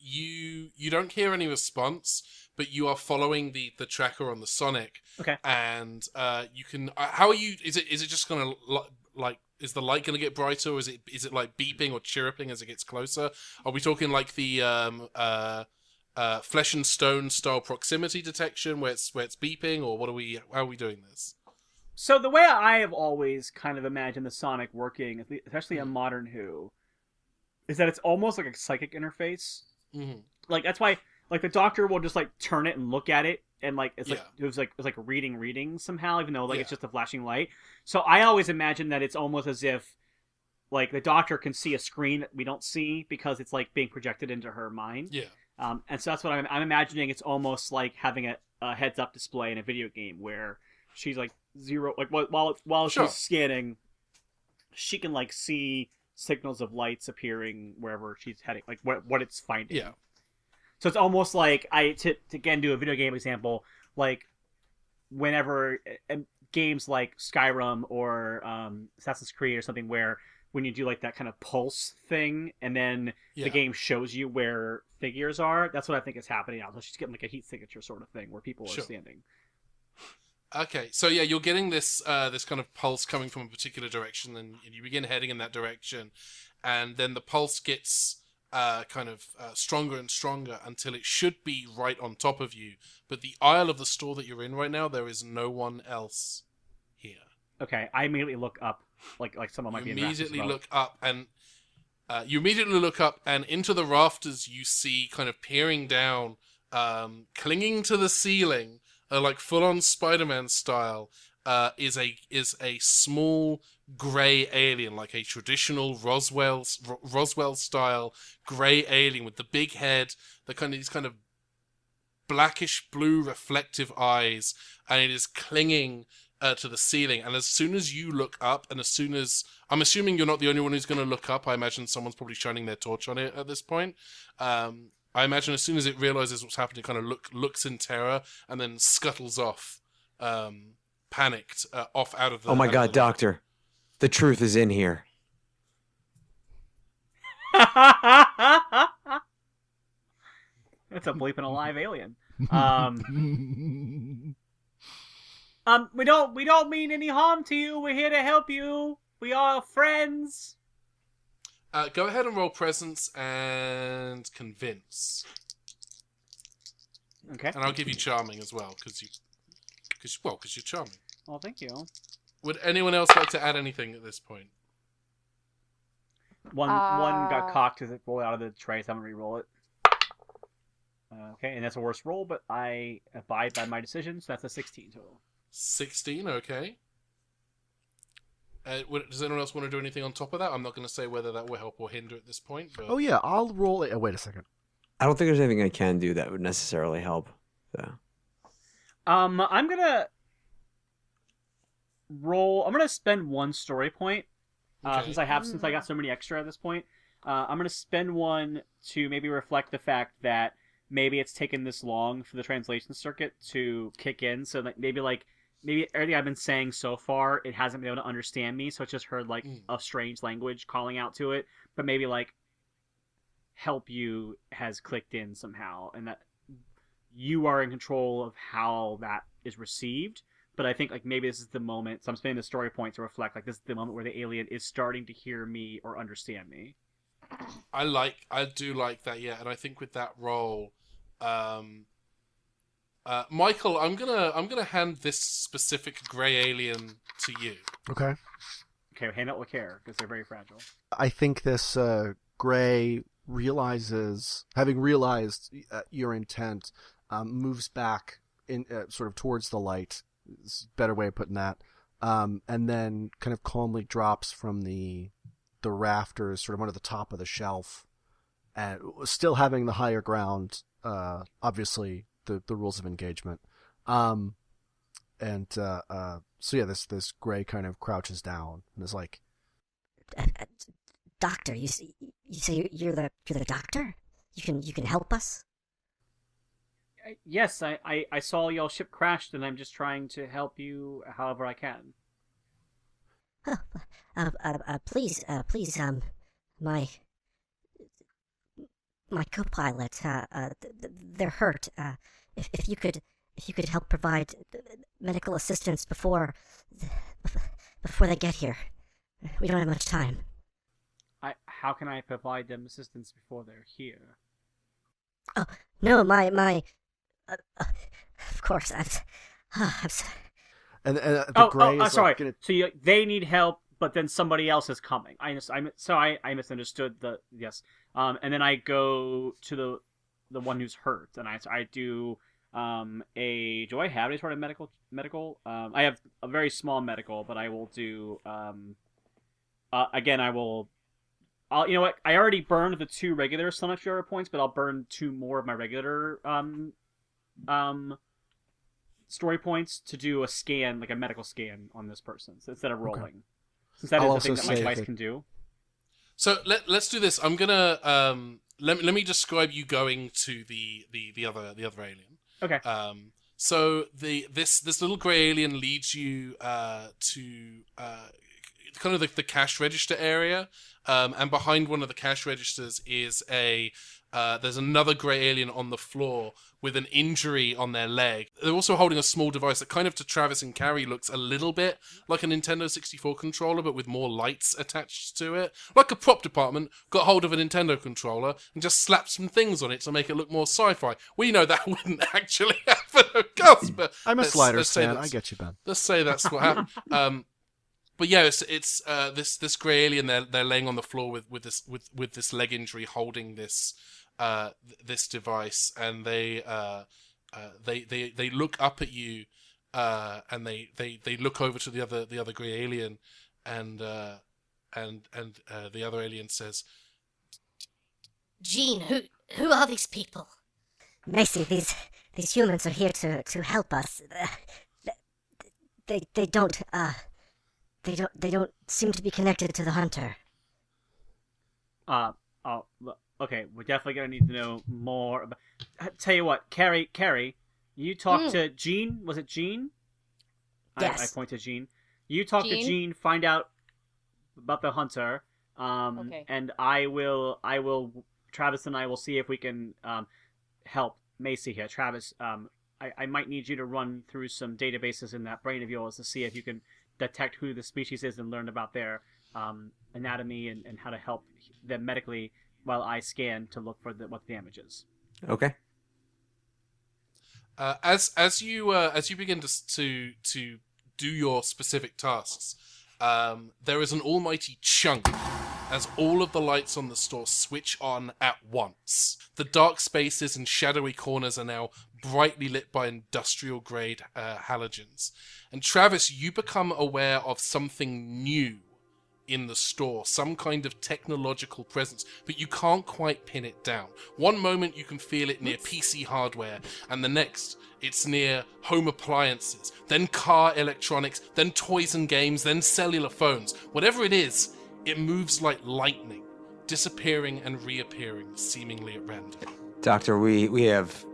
You don't hear any response, but you are following the tracker on the Sonic. Okay. And you can. How are you? Is it just gonna like? Is the light gonna get brighter, or is it like beeping or chirruping as it gets closer? Are we talking like the Flesh and Stone style proximity detection where it's beeping, or how are we doing this? So the way I have always kind of imagined the Sonic working, especially on Modern Who, is that it's almost like a psychic interface. Mm-hmm. Like that's why, like the Doctor will just like turn it and look at it, and like it's like Yeah. it was like reading somehow, even though like it's just a flashing light. So I always imagine that it's almost as if like the Doctor can see a screen that we don't see because it's like being projected into her mind. Yeah. And so that's what I'm imagining. It's almost like having a heads-up display in a video game where she's like zero, like while Sure. she's scanning, she can like see signals of lights appearing wherever she's heading, like what it's finding. Yeah. So it's almost like to again do a video game example, like whenever games like Skyrim or Assassin's Creed or something where when you do like that kind of pulse thing and then the game shows you where figures are, that's what I think is happening now. So she's getting like a heat signature sort of thing where people are standing. Okay, so yeah, you're getting this this kind of pulse coming from a particular direction, and you begin heading in that direction, and then the pulse gets stronger and stronger until it should be right on top of you. But the aisle of the store that you're in right now, there is no one else here. Okay, I immediately look up, like someone might be in the rafters immediately above. look up, and you immediately look up, and into the rafters you see, kind of peering down, clinging to the ceiling, like full-on Spider-Man style, is a small grey alien, like a traditional Roswell style grey alien with the big head, these kind of blackish blue reflective eyes, and it is clinging to the ceiling. And as soon as you look up, and as soon as I'm assuming you're not the only one who's going to look up, I imagine someone's probably shining their torch on it at this point. I imagine as soon as it realizes what's happening, it kind of looks in terror and then scuttles off, panicked, off out of the. Oh my God, Doctor! The truth is in here. It's a bleeping alive alien. We don't mean any harm to you. We're here to help you. We are friends. Go ahead and roll presence and convince. Okay. And I'll give you charming as well, because you're charming. Well, thank you. Would anyone else like to add anything at this point? One got cocked as it rolled out of the tray, so I'm gonna re-roll it. Okay, and that's a worse roll, but I abide by my decision, so that's a 16 total. 16, okay. Does anyone else want to do anything on top of that? I'm not going to say whether that will help or hinder at this point. But... Oh yeah, I'll roll it. Wait a second. I don't think there's anything I can do that would necessarily help. So. I'm gonna roll. I'm gonna spend one story point since I got so many extra at this point. I'm gonna spend one to maybe reflect the fact that maybe it's taken this long for the translation circuit to kick in. So that maybe everything I've been saying so far, it hasn't been able to understand me, so it's just heard like a strange language calling out to it. But maybe like help you has clicked in somehow, and that you are in control of how that is received. But I think like maybe this is the moment. So I'm spending the story point to reflect like this is the moment where the alien is starting to hear me or understand me. I do like that, yeah, and I think with that role, Michael, I'm gonna hand this specific grey alien to you. Okay. Okay, hand it with care because they're very fragile. I think this Gray having realized your intent, moves back in sort of towards the light. Is a better way of putting that. And then kind of calmly drops from the rafters, sort of under the top of the shelf, and still having the higher ground, obviously the rules of engagement. So yeah, this gray kind of crouches down and is like, Doctor, you say you're the doctor? You can help us? Yes, I saw your ship crashed, and I'm just trying to help you however I can. Please, my co-pilot, they're hurt. If you could help provide medical assistance before they get here. We don't have much time. How can I provide them assistance before they're here? Oh no, my. Of course, and the gray is sorry. Gonna... So they need help, but then somebody else is coming. I misunderstood the yes. And then I go to the one who's hurt, and I do do I have any sort of medical? I have a very small medical, but I will do again. You know what? I already burned the 2 regular Sonic Share points, but I'll burn 2 more of my regular story points to do a scan, like a medical scan on this person, so instead of rolling. Okay. Since that is the thing that my device can do. So let's do this. I'm gonna let me describe you going to the other alien. Okay. So this little grey alien leads you to kind of the cash register area, and behind one of the cash registers is there's another grey alien on the floor with an injury on their leg. They're also holding a small device that kind of to Travis and Carrie looks a little bit like a Nintendo 64 controller, but with more lights attached to it. Like a prop department got hold of a Nintendo controller and just slapped some things on it to make it look more sci-fi. We know that wouldn't actually happen, of course, but I'm a Sliders fan. I get you, Ben. Let's say that's what happened. But yeah, it's this grey alien. They're laying on the floor with this leg injury, holding this device, and they look up at you, and they look over to the other grey alien, and the other alien says, Gene, who are these people? Macy, these humans are here to help us. They don't seem to be connected to the hunter. Okay, we're definitely gonna need to know more about... Tell you what, Carrie, you talk to Gene. Was it Gene? Yes. I point to Gene. You talk to Gene, find out about the hunter. Okay. And I will. Travis and I will see if we can help Macy here. Travis, I might need you to run through some databases in that brain of yours to see if you can detect who the species is and learn about their anatomy and how to help them medically while I scan to look for what the damage is. Okay. As you begin to do your specific tasks, there is an almighty chunk as all of the lights on the store switch on at once. The dark spaces and shadowy corners are now brightly lit by industrial-grade halogens. And Travis, you become aware of something new in the store, some kind of technological presence, but you can't quite pin it down. One moment you can feel it near PC hardware, and the next it's near home appliances, then car electronics, then toys and games, then cellular phones. Whatever it is, it moves like lightning, disappearing and reappearing seemingly at random. Doctor, we have...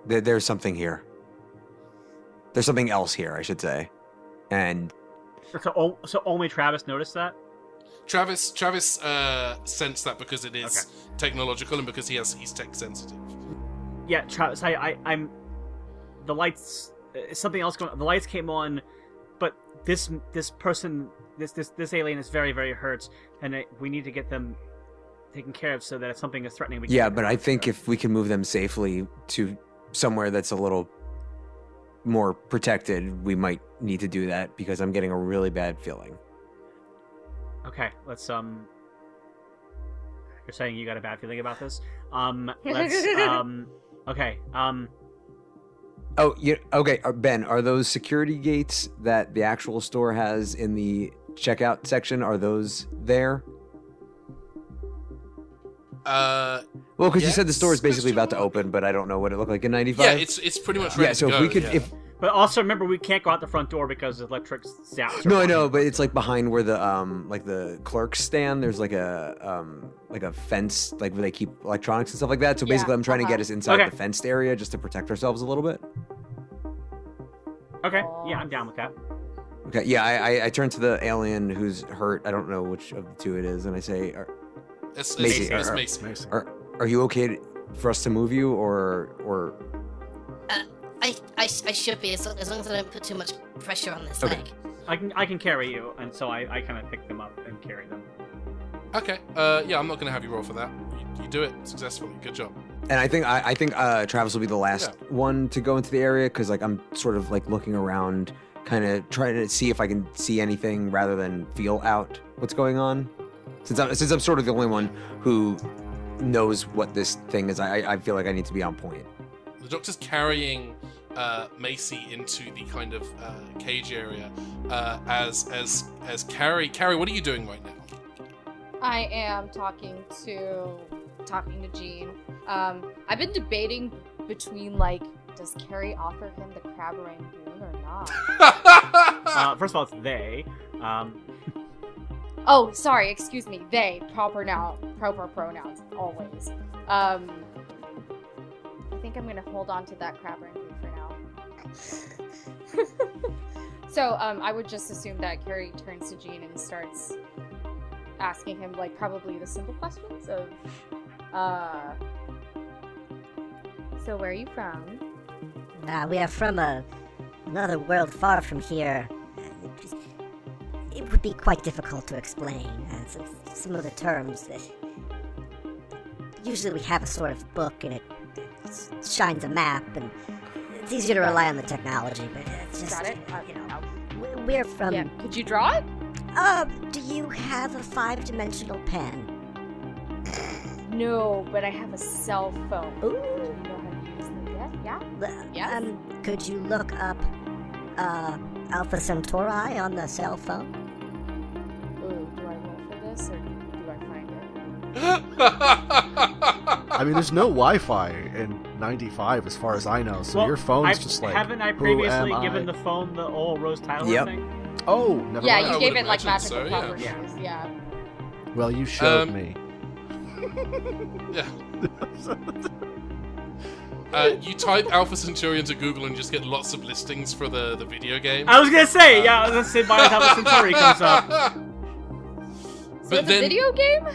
There's something here. There's something else here, I should say. And... So only Travis noticed that? Travis sensed that because it is technological and because he's tech sensitive. Yeah, Travis, I'm... The lights... Something else going on. The lights came on, but this person... This alien is very, very hurt, and we need to get them taken care of so that if something is threatening, we can... Yeah, but I think if we can move them safely to somewhere that's a little more protected, we might need to do that, because I'm getting a really bad feeling. Okay, let's, You're saying you got a bad feeling about this? Okay, Oh, yeah, okay, Ben, are those security gates that the actual store has in the checkout section, are those there? Well, because you said the store is basically about to open, but I don't know what it looked like in '95. Yeah, it's pretty much ready so to go. if we could, But also remember, we can't go out the front door because the electric zaps. No, I know, but it's like behind where the like the clerks stand. There's like a fence, like where they keep electronics and stuff like that. So basically, I'm trying to get us inside the fenced area just to protect ourselves a little bit. Okay, yeah, I'm down with that. Okay, yeah, I turn to the alien who's hurt. I don't know which of the two it is, and I say, It's Macy, Macy. Are you okay for us to move you, or? I should be, as long as I don't put too much pressure on this leg. I can carry you, and so I kind of pick them up and carry them. Okay. Yeah, I'm not going to have you roll for that. You do it successfully. Good job. And I think Travis will be the last one to go into the area because like I'm sort of like looking around, kind of trying to see if I can see anything rather than feel out what's going on. Since I'm sort of the only one who knows what this thing is, I feel like I need to be on point. The doctor's carrying Macy into the kind of cage area as Carrie. Carrie, what are you doing right now? I am talking to Jean. I've been debating between like, does Carrie offer him the crab rangoon or not? First of all, it's they. Oh, sorry, excuse me. They, proper pronouns, always. I think I'm gonna hold on to that crab rangoon for now. So, I would just assume that Carrie turns to Jean and starts asking him, like, probably the simple questions of, so where are you from? We are from another world far from here. It would be quite difficult to explain. Some of the terms that... Usually we have a sort of book and it shines a map, and it's easier to rely on the technology, but it's just... Got it? We're from... Yeah, could you draw it? Do you have a 5-dimensional pen? No, but I have a cell phone. Ooh. Do you know how to use them? Yeah? Yes? Could you look up, Alpha Centauri on the cell phone? Ooh, do I roll for this, or do I find it? I mean, there's no Wi-Fi in 95 as far as I know, so your phone's just like, haven't I previously given the phone the old Rose Tyler thing? Oh, never Yeah, mind. you I gave would it like imagine magical so, properties. Yeah. Well, you showed me. Yeah. You type Alpha Centauri into Google and just get lots of listings for the video game. I was gonna say, I was gonna say by the time the Centauri comes up. So the video game?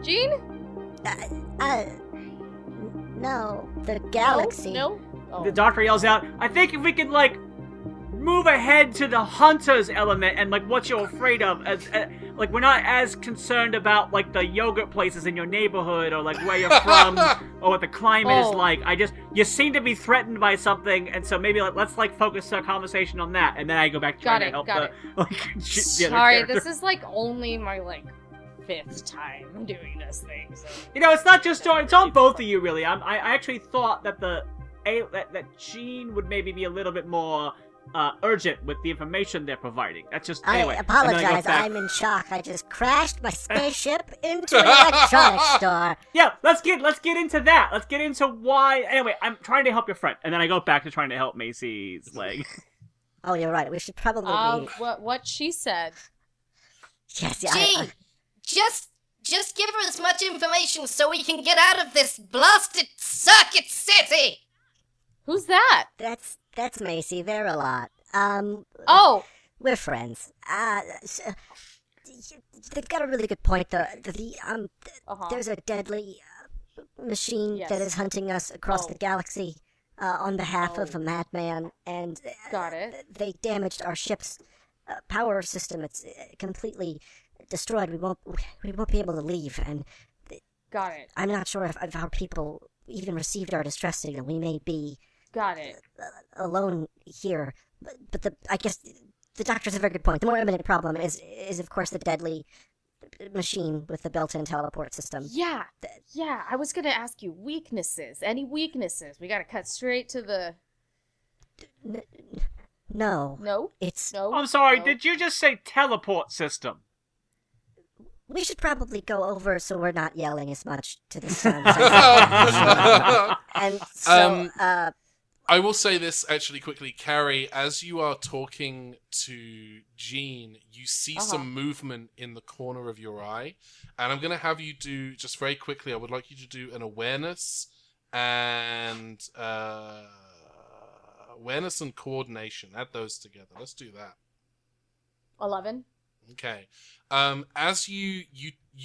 Jean? No, the galaxy. No? Oh. The doctor yells out, I think if we could, like, move ahead to the hunters element and, like, what you're afraid of, like, we're not as concerned about, like, the yogurt places in your neighborhood or, like, where you're from or what the climate is like. You seem to be threatened by something, and so maybe, like, let's, like, focus our conversation on that, and then I go back to trying to help the Sorry, other this is, like, only my, like, 5th time doing this thing, so... You know, it's not just it's on both of you, really. I actually thought that that Jean would maybe be a little bit more urgent with the information they're providing. That's just anyway. I apologize. I'm in shock. I just crashed my spaceship into an electronics store. Yeah, let's get into that. Let's get into why. Anyway, I'm trying to help your friend, and then I go back to trying to help Macy's leg. Oh, you're right. We should probably. What she said. Yes, Gee, just give her as much information so we can get out of this blasted circuit city. Who's that? That's Macy. They're a lot. Oh! We're friends. They've got a really good point, though. There's a deadly machine that is hunting us across the galaxy on behalf of a madman, and Got it. They damaged our ship's power system. It's completely destroyed. We won't be able to leave, and Got it. I'm not sure if our people even received our distress signal. We may be Got it. alone here, but I guess the doctor's a very good point. The more imminent problem is of course the deadly machine with the built-in teleport system. Yeah. I was gonna ask you weaknesses. Any weaknesses? We gotta cut straight to the. No. No. It's I'm sorry. Did you just say teleport system? we should probably go over so we're not yelling as much to the sun. And so, I will say this actually quickly, Carrie, as you are talking to Jean, you see some movement in the corner of your eye, and I'm going to have you do, just very quickly, I would like you to do an awareness and coordination. Add those together. Let's do that. 11. Okay. As you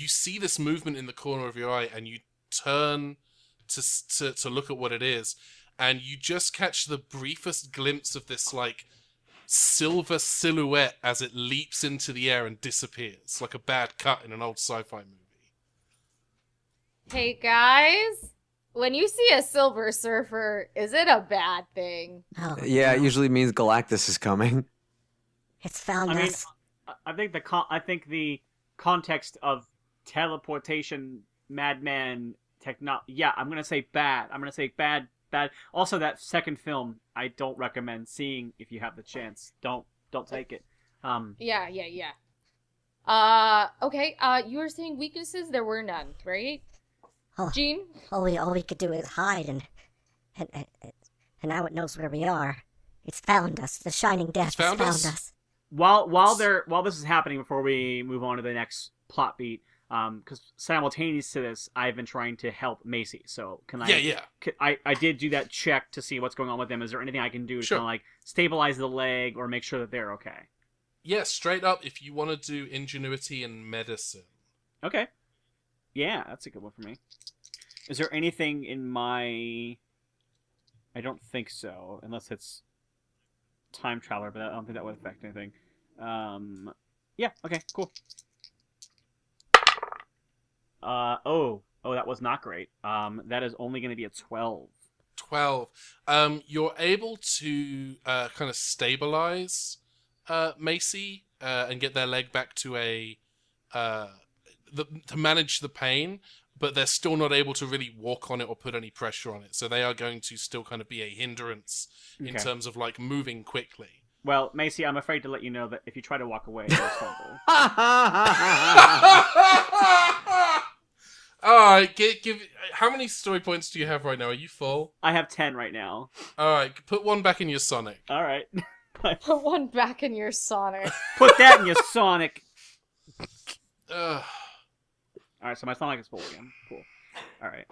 see this movement in the corner of your eye, and you turn to look at what it is, and you just catch the briefest glimpse of this like silver silhouette as it leaps into the air and disappears, like a bad cut in an old sci-fi movie. Hey guys, when you see a Silver Surfer, is it a bad thing? oh, Yeah, it usually means Galactus is coming. it's found I mean, us. I think the context of teleportation, madman, Yeah, I'm gonna say bad. I'm gonna say bad. Also, that second film, I don't recommend seeing if you have the chance. Don't take it. Yeah. Okay, you were saying weaknesses? There were none, right? Oh. Jean? All we could do is hide, and now it knows where we are. It's found us. The Shining Death has found us. While this is happening, before we move on to the next plot beat, because simultaneous to this, I've been trying to help Macy. So can I? Yeah. I did do that check to see what's going on with them. Is there anything I can do to kind of like stabilize the leg or make sure that they're okay? Yeah, straight up, if you want to do ingenuity and medicine. Okay. Yeah, that's a good one for me. Is there anything in my... I don't think so, unless it's time traveler, but I don't think that would affect anything. Yeah, okay, cool. Oh, that was not great. That is only going to be a 12. 12. You're able to kind of stabilize Macy and get their leg back to to manage the pain, but they're still not able to really walk on it or put any pressure on it. So they are going to still kind of be a hindrance in terms of like moving quickly. Well, Macy, I'm afraid to let you know that if you try to walk away, you'll stumble. Alright, give. How many story points do you have right now? Are you full? I have 10 right now. Alright, put one back in your Sonic. Alright. Put one back in your Sonic. Put that in your Sonic. Alright, so my Sonic is full again. Cool. Alright.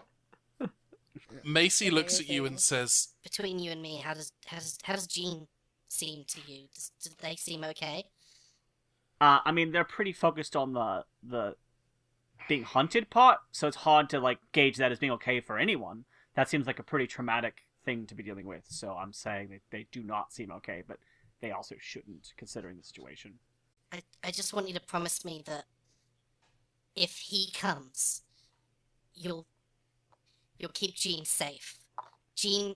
Macy looks at you and says, Between you and me, how does Jean seem to you? Do they seem okay? I mean, they're pretty focused on the being hunted part, so it's hard to like gauge that as being okay for anyone. That seems like a pretty traumatic thing to be dealing with, so I'm saying that they do not seem okay, but they also shouldn't, considering the situation. I just want you to promise me that if he comes, you'll keep Jean safe. Jean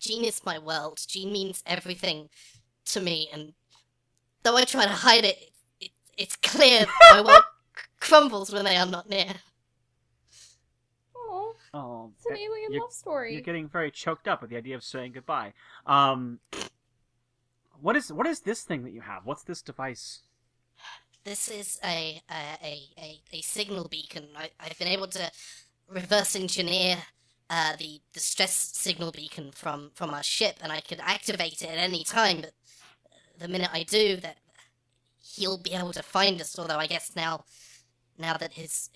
is my world. Jean means everything to me, and though I try to hide it, it's clear my world crumbles when they are not near. Oh, it's an alien love story. You're getting very choked up with the idea of saying goodbye. What is this thing that you have? What's this device? This is a signal beacon. I've been able to reverse engineer the stress signal beacon from our ship, and I could activate it at any time. But the minute I do, that he'll be able to find us. Although I guess now that his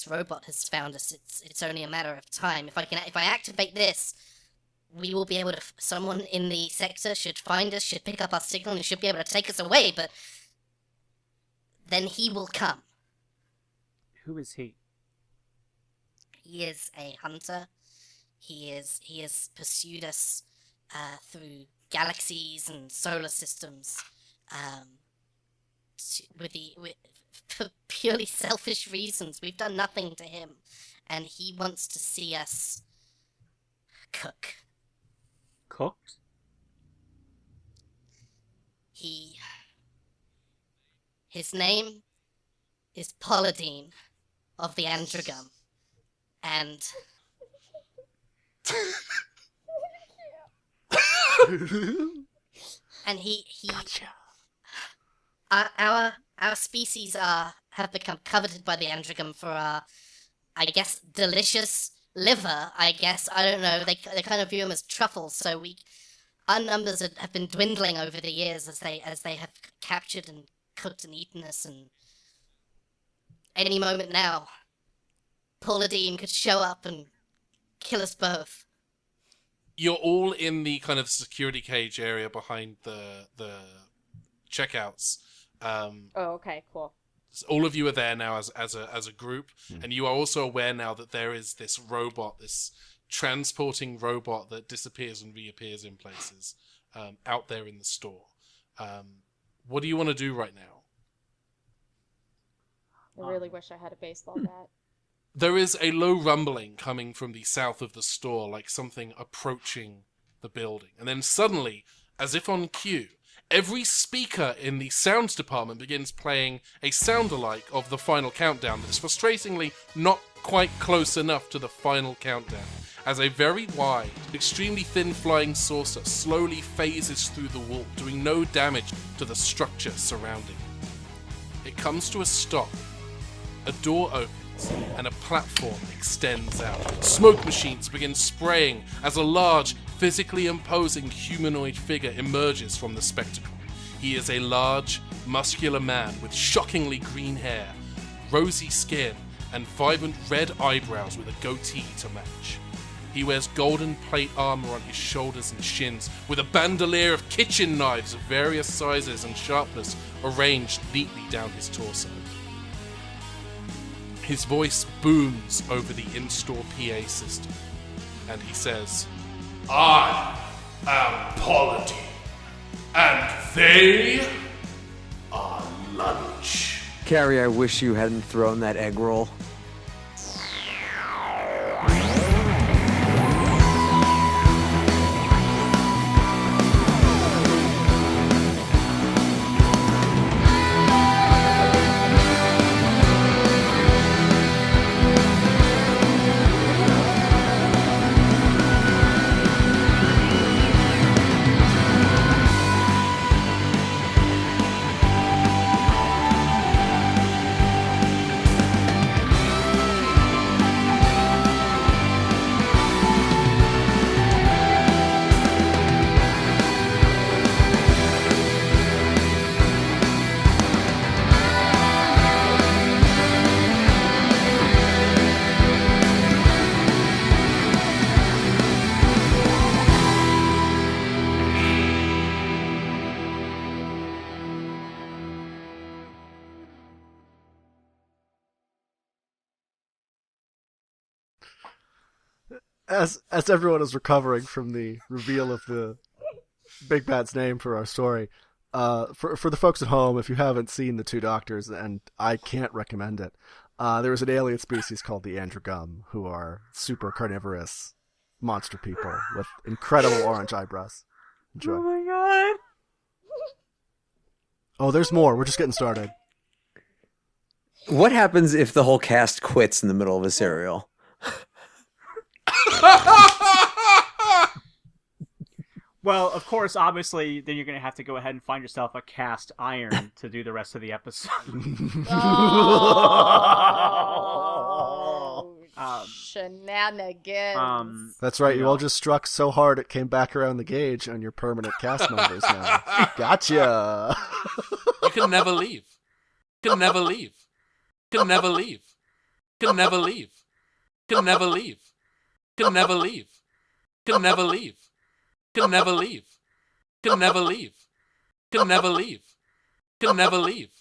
robot has found us, it's only a matter of time. If I activate this, we will be able to. Someone in the sector should find us, should pick up our signal, and should be able to take us away. But then he will come. Who is he? He is a hunter. He has pursued us through galaxies and solar systems, for purely selfish reasons. We've done nothing to him, and he wants to see us cook. Cooked? His name is Polydine of the Androgum, and he Gotcha. our our species have become coveted by the Androgum for our, I guess, delicious liver. I guess, I don't know. They kind of view them as truffles. So our numbers have been dwindling over the years as they have captured and cooked and eaten us. And any moment now, Paula Dean could show up and kill us both. You're all in the kind of security cage area behind the checkouts. Okay, cool. All of you are there now as a group, and you are also aware now that there is this robot, this transporting robot that disappears and reappears in places out there in the store. What do you want to do right now? I really wish I had a baseball bat. There is a low rumbling coming from the south of the store, like something approaching the building. And then suddenly, as if on cue, every speaker in the sounds department begins playing a sound-alike of the final countdown that is frustratingly not quite close enough to the final countdown, as a very wide, extremely thin flying saucer slowly phases through the wall, doing no damage to the structure surrounding it. It comes to a stop. A door opens, and a platform extends out. Smoke machines begin spraying as a large, physically imposing humanoid figure emerges from the spectacle. He is a large, muscular man with shockingly green hair, rosy skin, and vibrant red eyebrows with a goatee to match. He wears golden plate armor on his shoulders and shins, with a bandolier of kitchen knives of various sizes and sharpness arranged neatly down his torso. His voice booms over the in-store PA system, and he says, "I am Polity, and they are lunch." Carrie, I wish you hadn't thrown that egg roll. As everyone is recovering from the reveal of the Big Bad's name for our story, for the folks at home, if you haven't seen The Two Doctors, and I can't recommend it, there is an alien species called the Androgum, who are super carnivorous monster people with incredible orange eyebrows. Enjoy. Oh my god! Oh, there's more. We're just getting started. What happens if the whole cast quits in the middle of a serial? Well, of course, obviously, then you're going to have to go ahead and find yourself a cast iron to do the rest of the episode. Shenanigans. That's right. You all just struck so hard it came back around the gauge on your permanent cast members now. Gotcha. You can never leave. You can never leave. You can never leave. You can never leave. You can never leave. You can never leave. You can never leave. Can never leave. Can never leave. Can never leave. Can never leave.